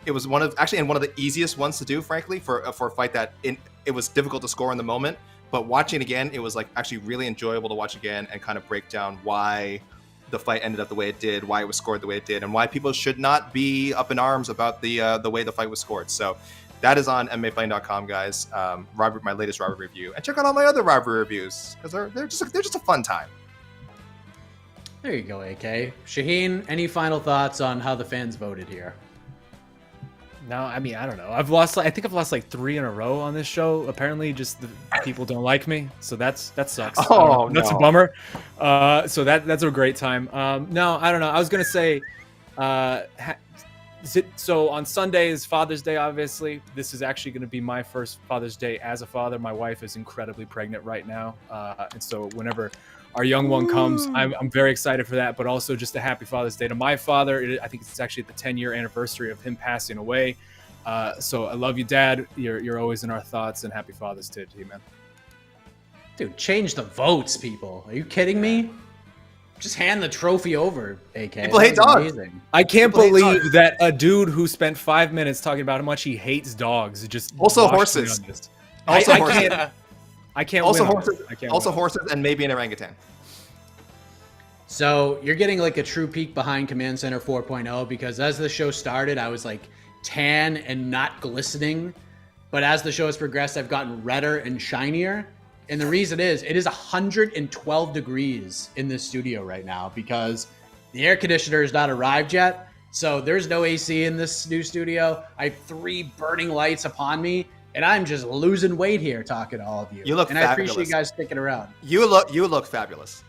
It was one of the easiest ones to do, frankly, for a fight that it was difficult to score in the moment. But watching it again, it was like actually really enjoyable to watch again and kind of break down why the fight ended up the way it did, why it was scored the way it did, and why people should not be up in arms about the way the fight was scored. So that is on MMAfighting.com, guys. My latest robbery review, and check out all my other robbery reviews because they're just a fun time. There you go, AK. Shaheen, any final thoughts on how the fans voted here? No, I don't know. I think I've lost like 3 in a row on this show. Apparently, just the people don't like me, so that sucks. Oh, that's a bummer. So that's a great time. No, I don't know. I was gonna say, so on Sunday is Father's Day. Obviously, this is actually going to be my first Father's Day as a father. My wife is incredibly pregnant right now, and so whenever our young one comes, I'm very excited for that, but also just a happy Father's Day to my father. I think it's actually the 10-year anniversary of him passing away. So I love you, Dad. You're always in our thoughts, and happy Father's Day to you, man. Dude, change the votes, people. Are you kidding me? Just hand the trophy over, AK. People hate dogs. Amazing. I can't believe that a dude who spent 5 minutes talking about how much he hates dogs just also horses. Also horses. I can't also win horses. Also horses and maybe an orangutan. So you're getting like a true peek behind Command Center 4.0 because as the show started, I was like tan and not glistening. But as the show has progressed, I've gotten redder and shinier. And the reason is, it is 112 degrees in this studio right now because the air conditioner has not arrived yet. So there's no AC in this new studio. I have 3 burning lights upon me, and I'm just losing weight here talking to all of you. You look and fabulous. I appreciate you guys sticking around. You look fabulous.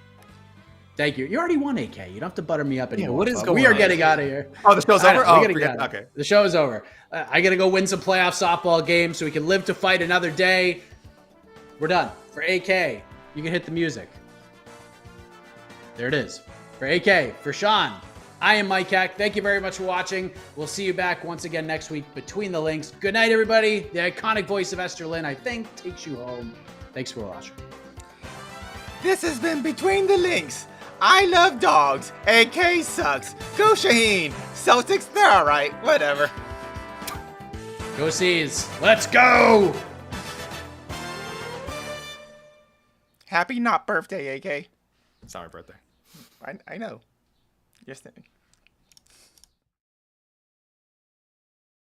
Thank you. You already won, AK. You don't have to butter me up anymore. what is folks. going We are on? getting out of here. Oh, the show's over? Oh, forget. Okay. Okay. The show is over. I got to go win some playoff softball games so we can live to fight another day. We're done. For AK, you can hit the music. There it is. For AK, for Shaun, I am Mike Heck. Thank you very much for watching. We'll see you back once again next week between the links. Good night, everybody. The iconic voice of Esther Lynn, I think, takes you home. Thanks for watching. This has been Between the Links. I love dogs. AK sucks. Go Shaheen. Celtics, they're all right. Whatever. Go Seas. Let's go! Happy not birthday, AK. It's not my birthday. I know. Just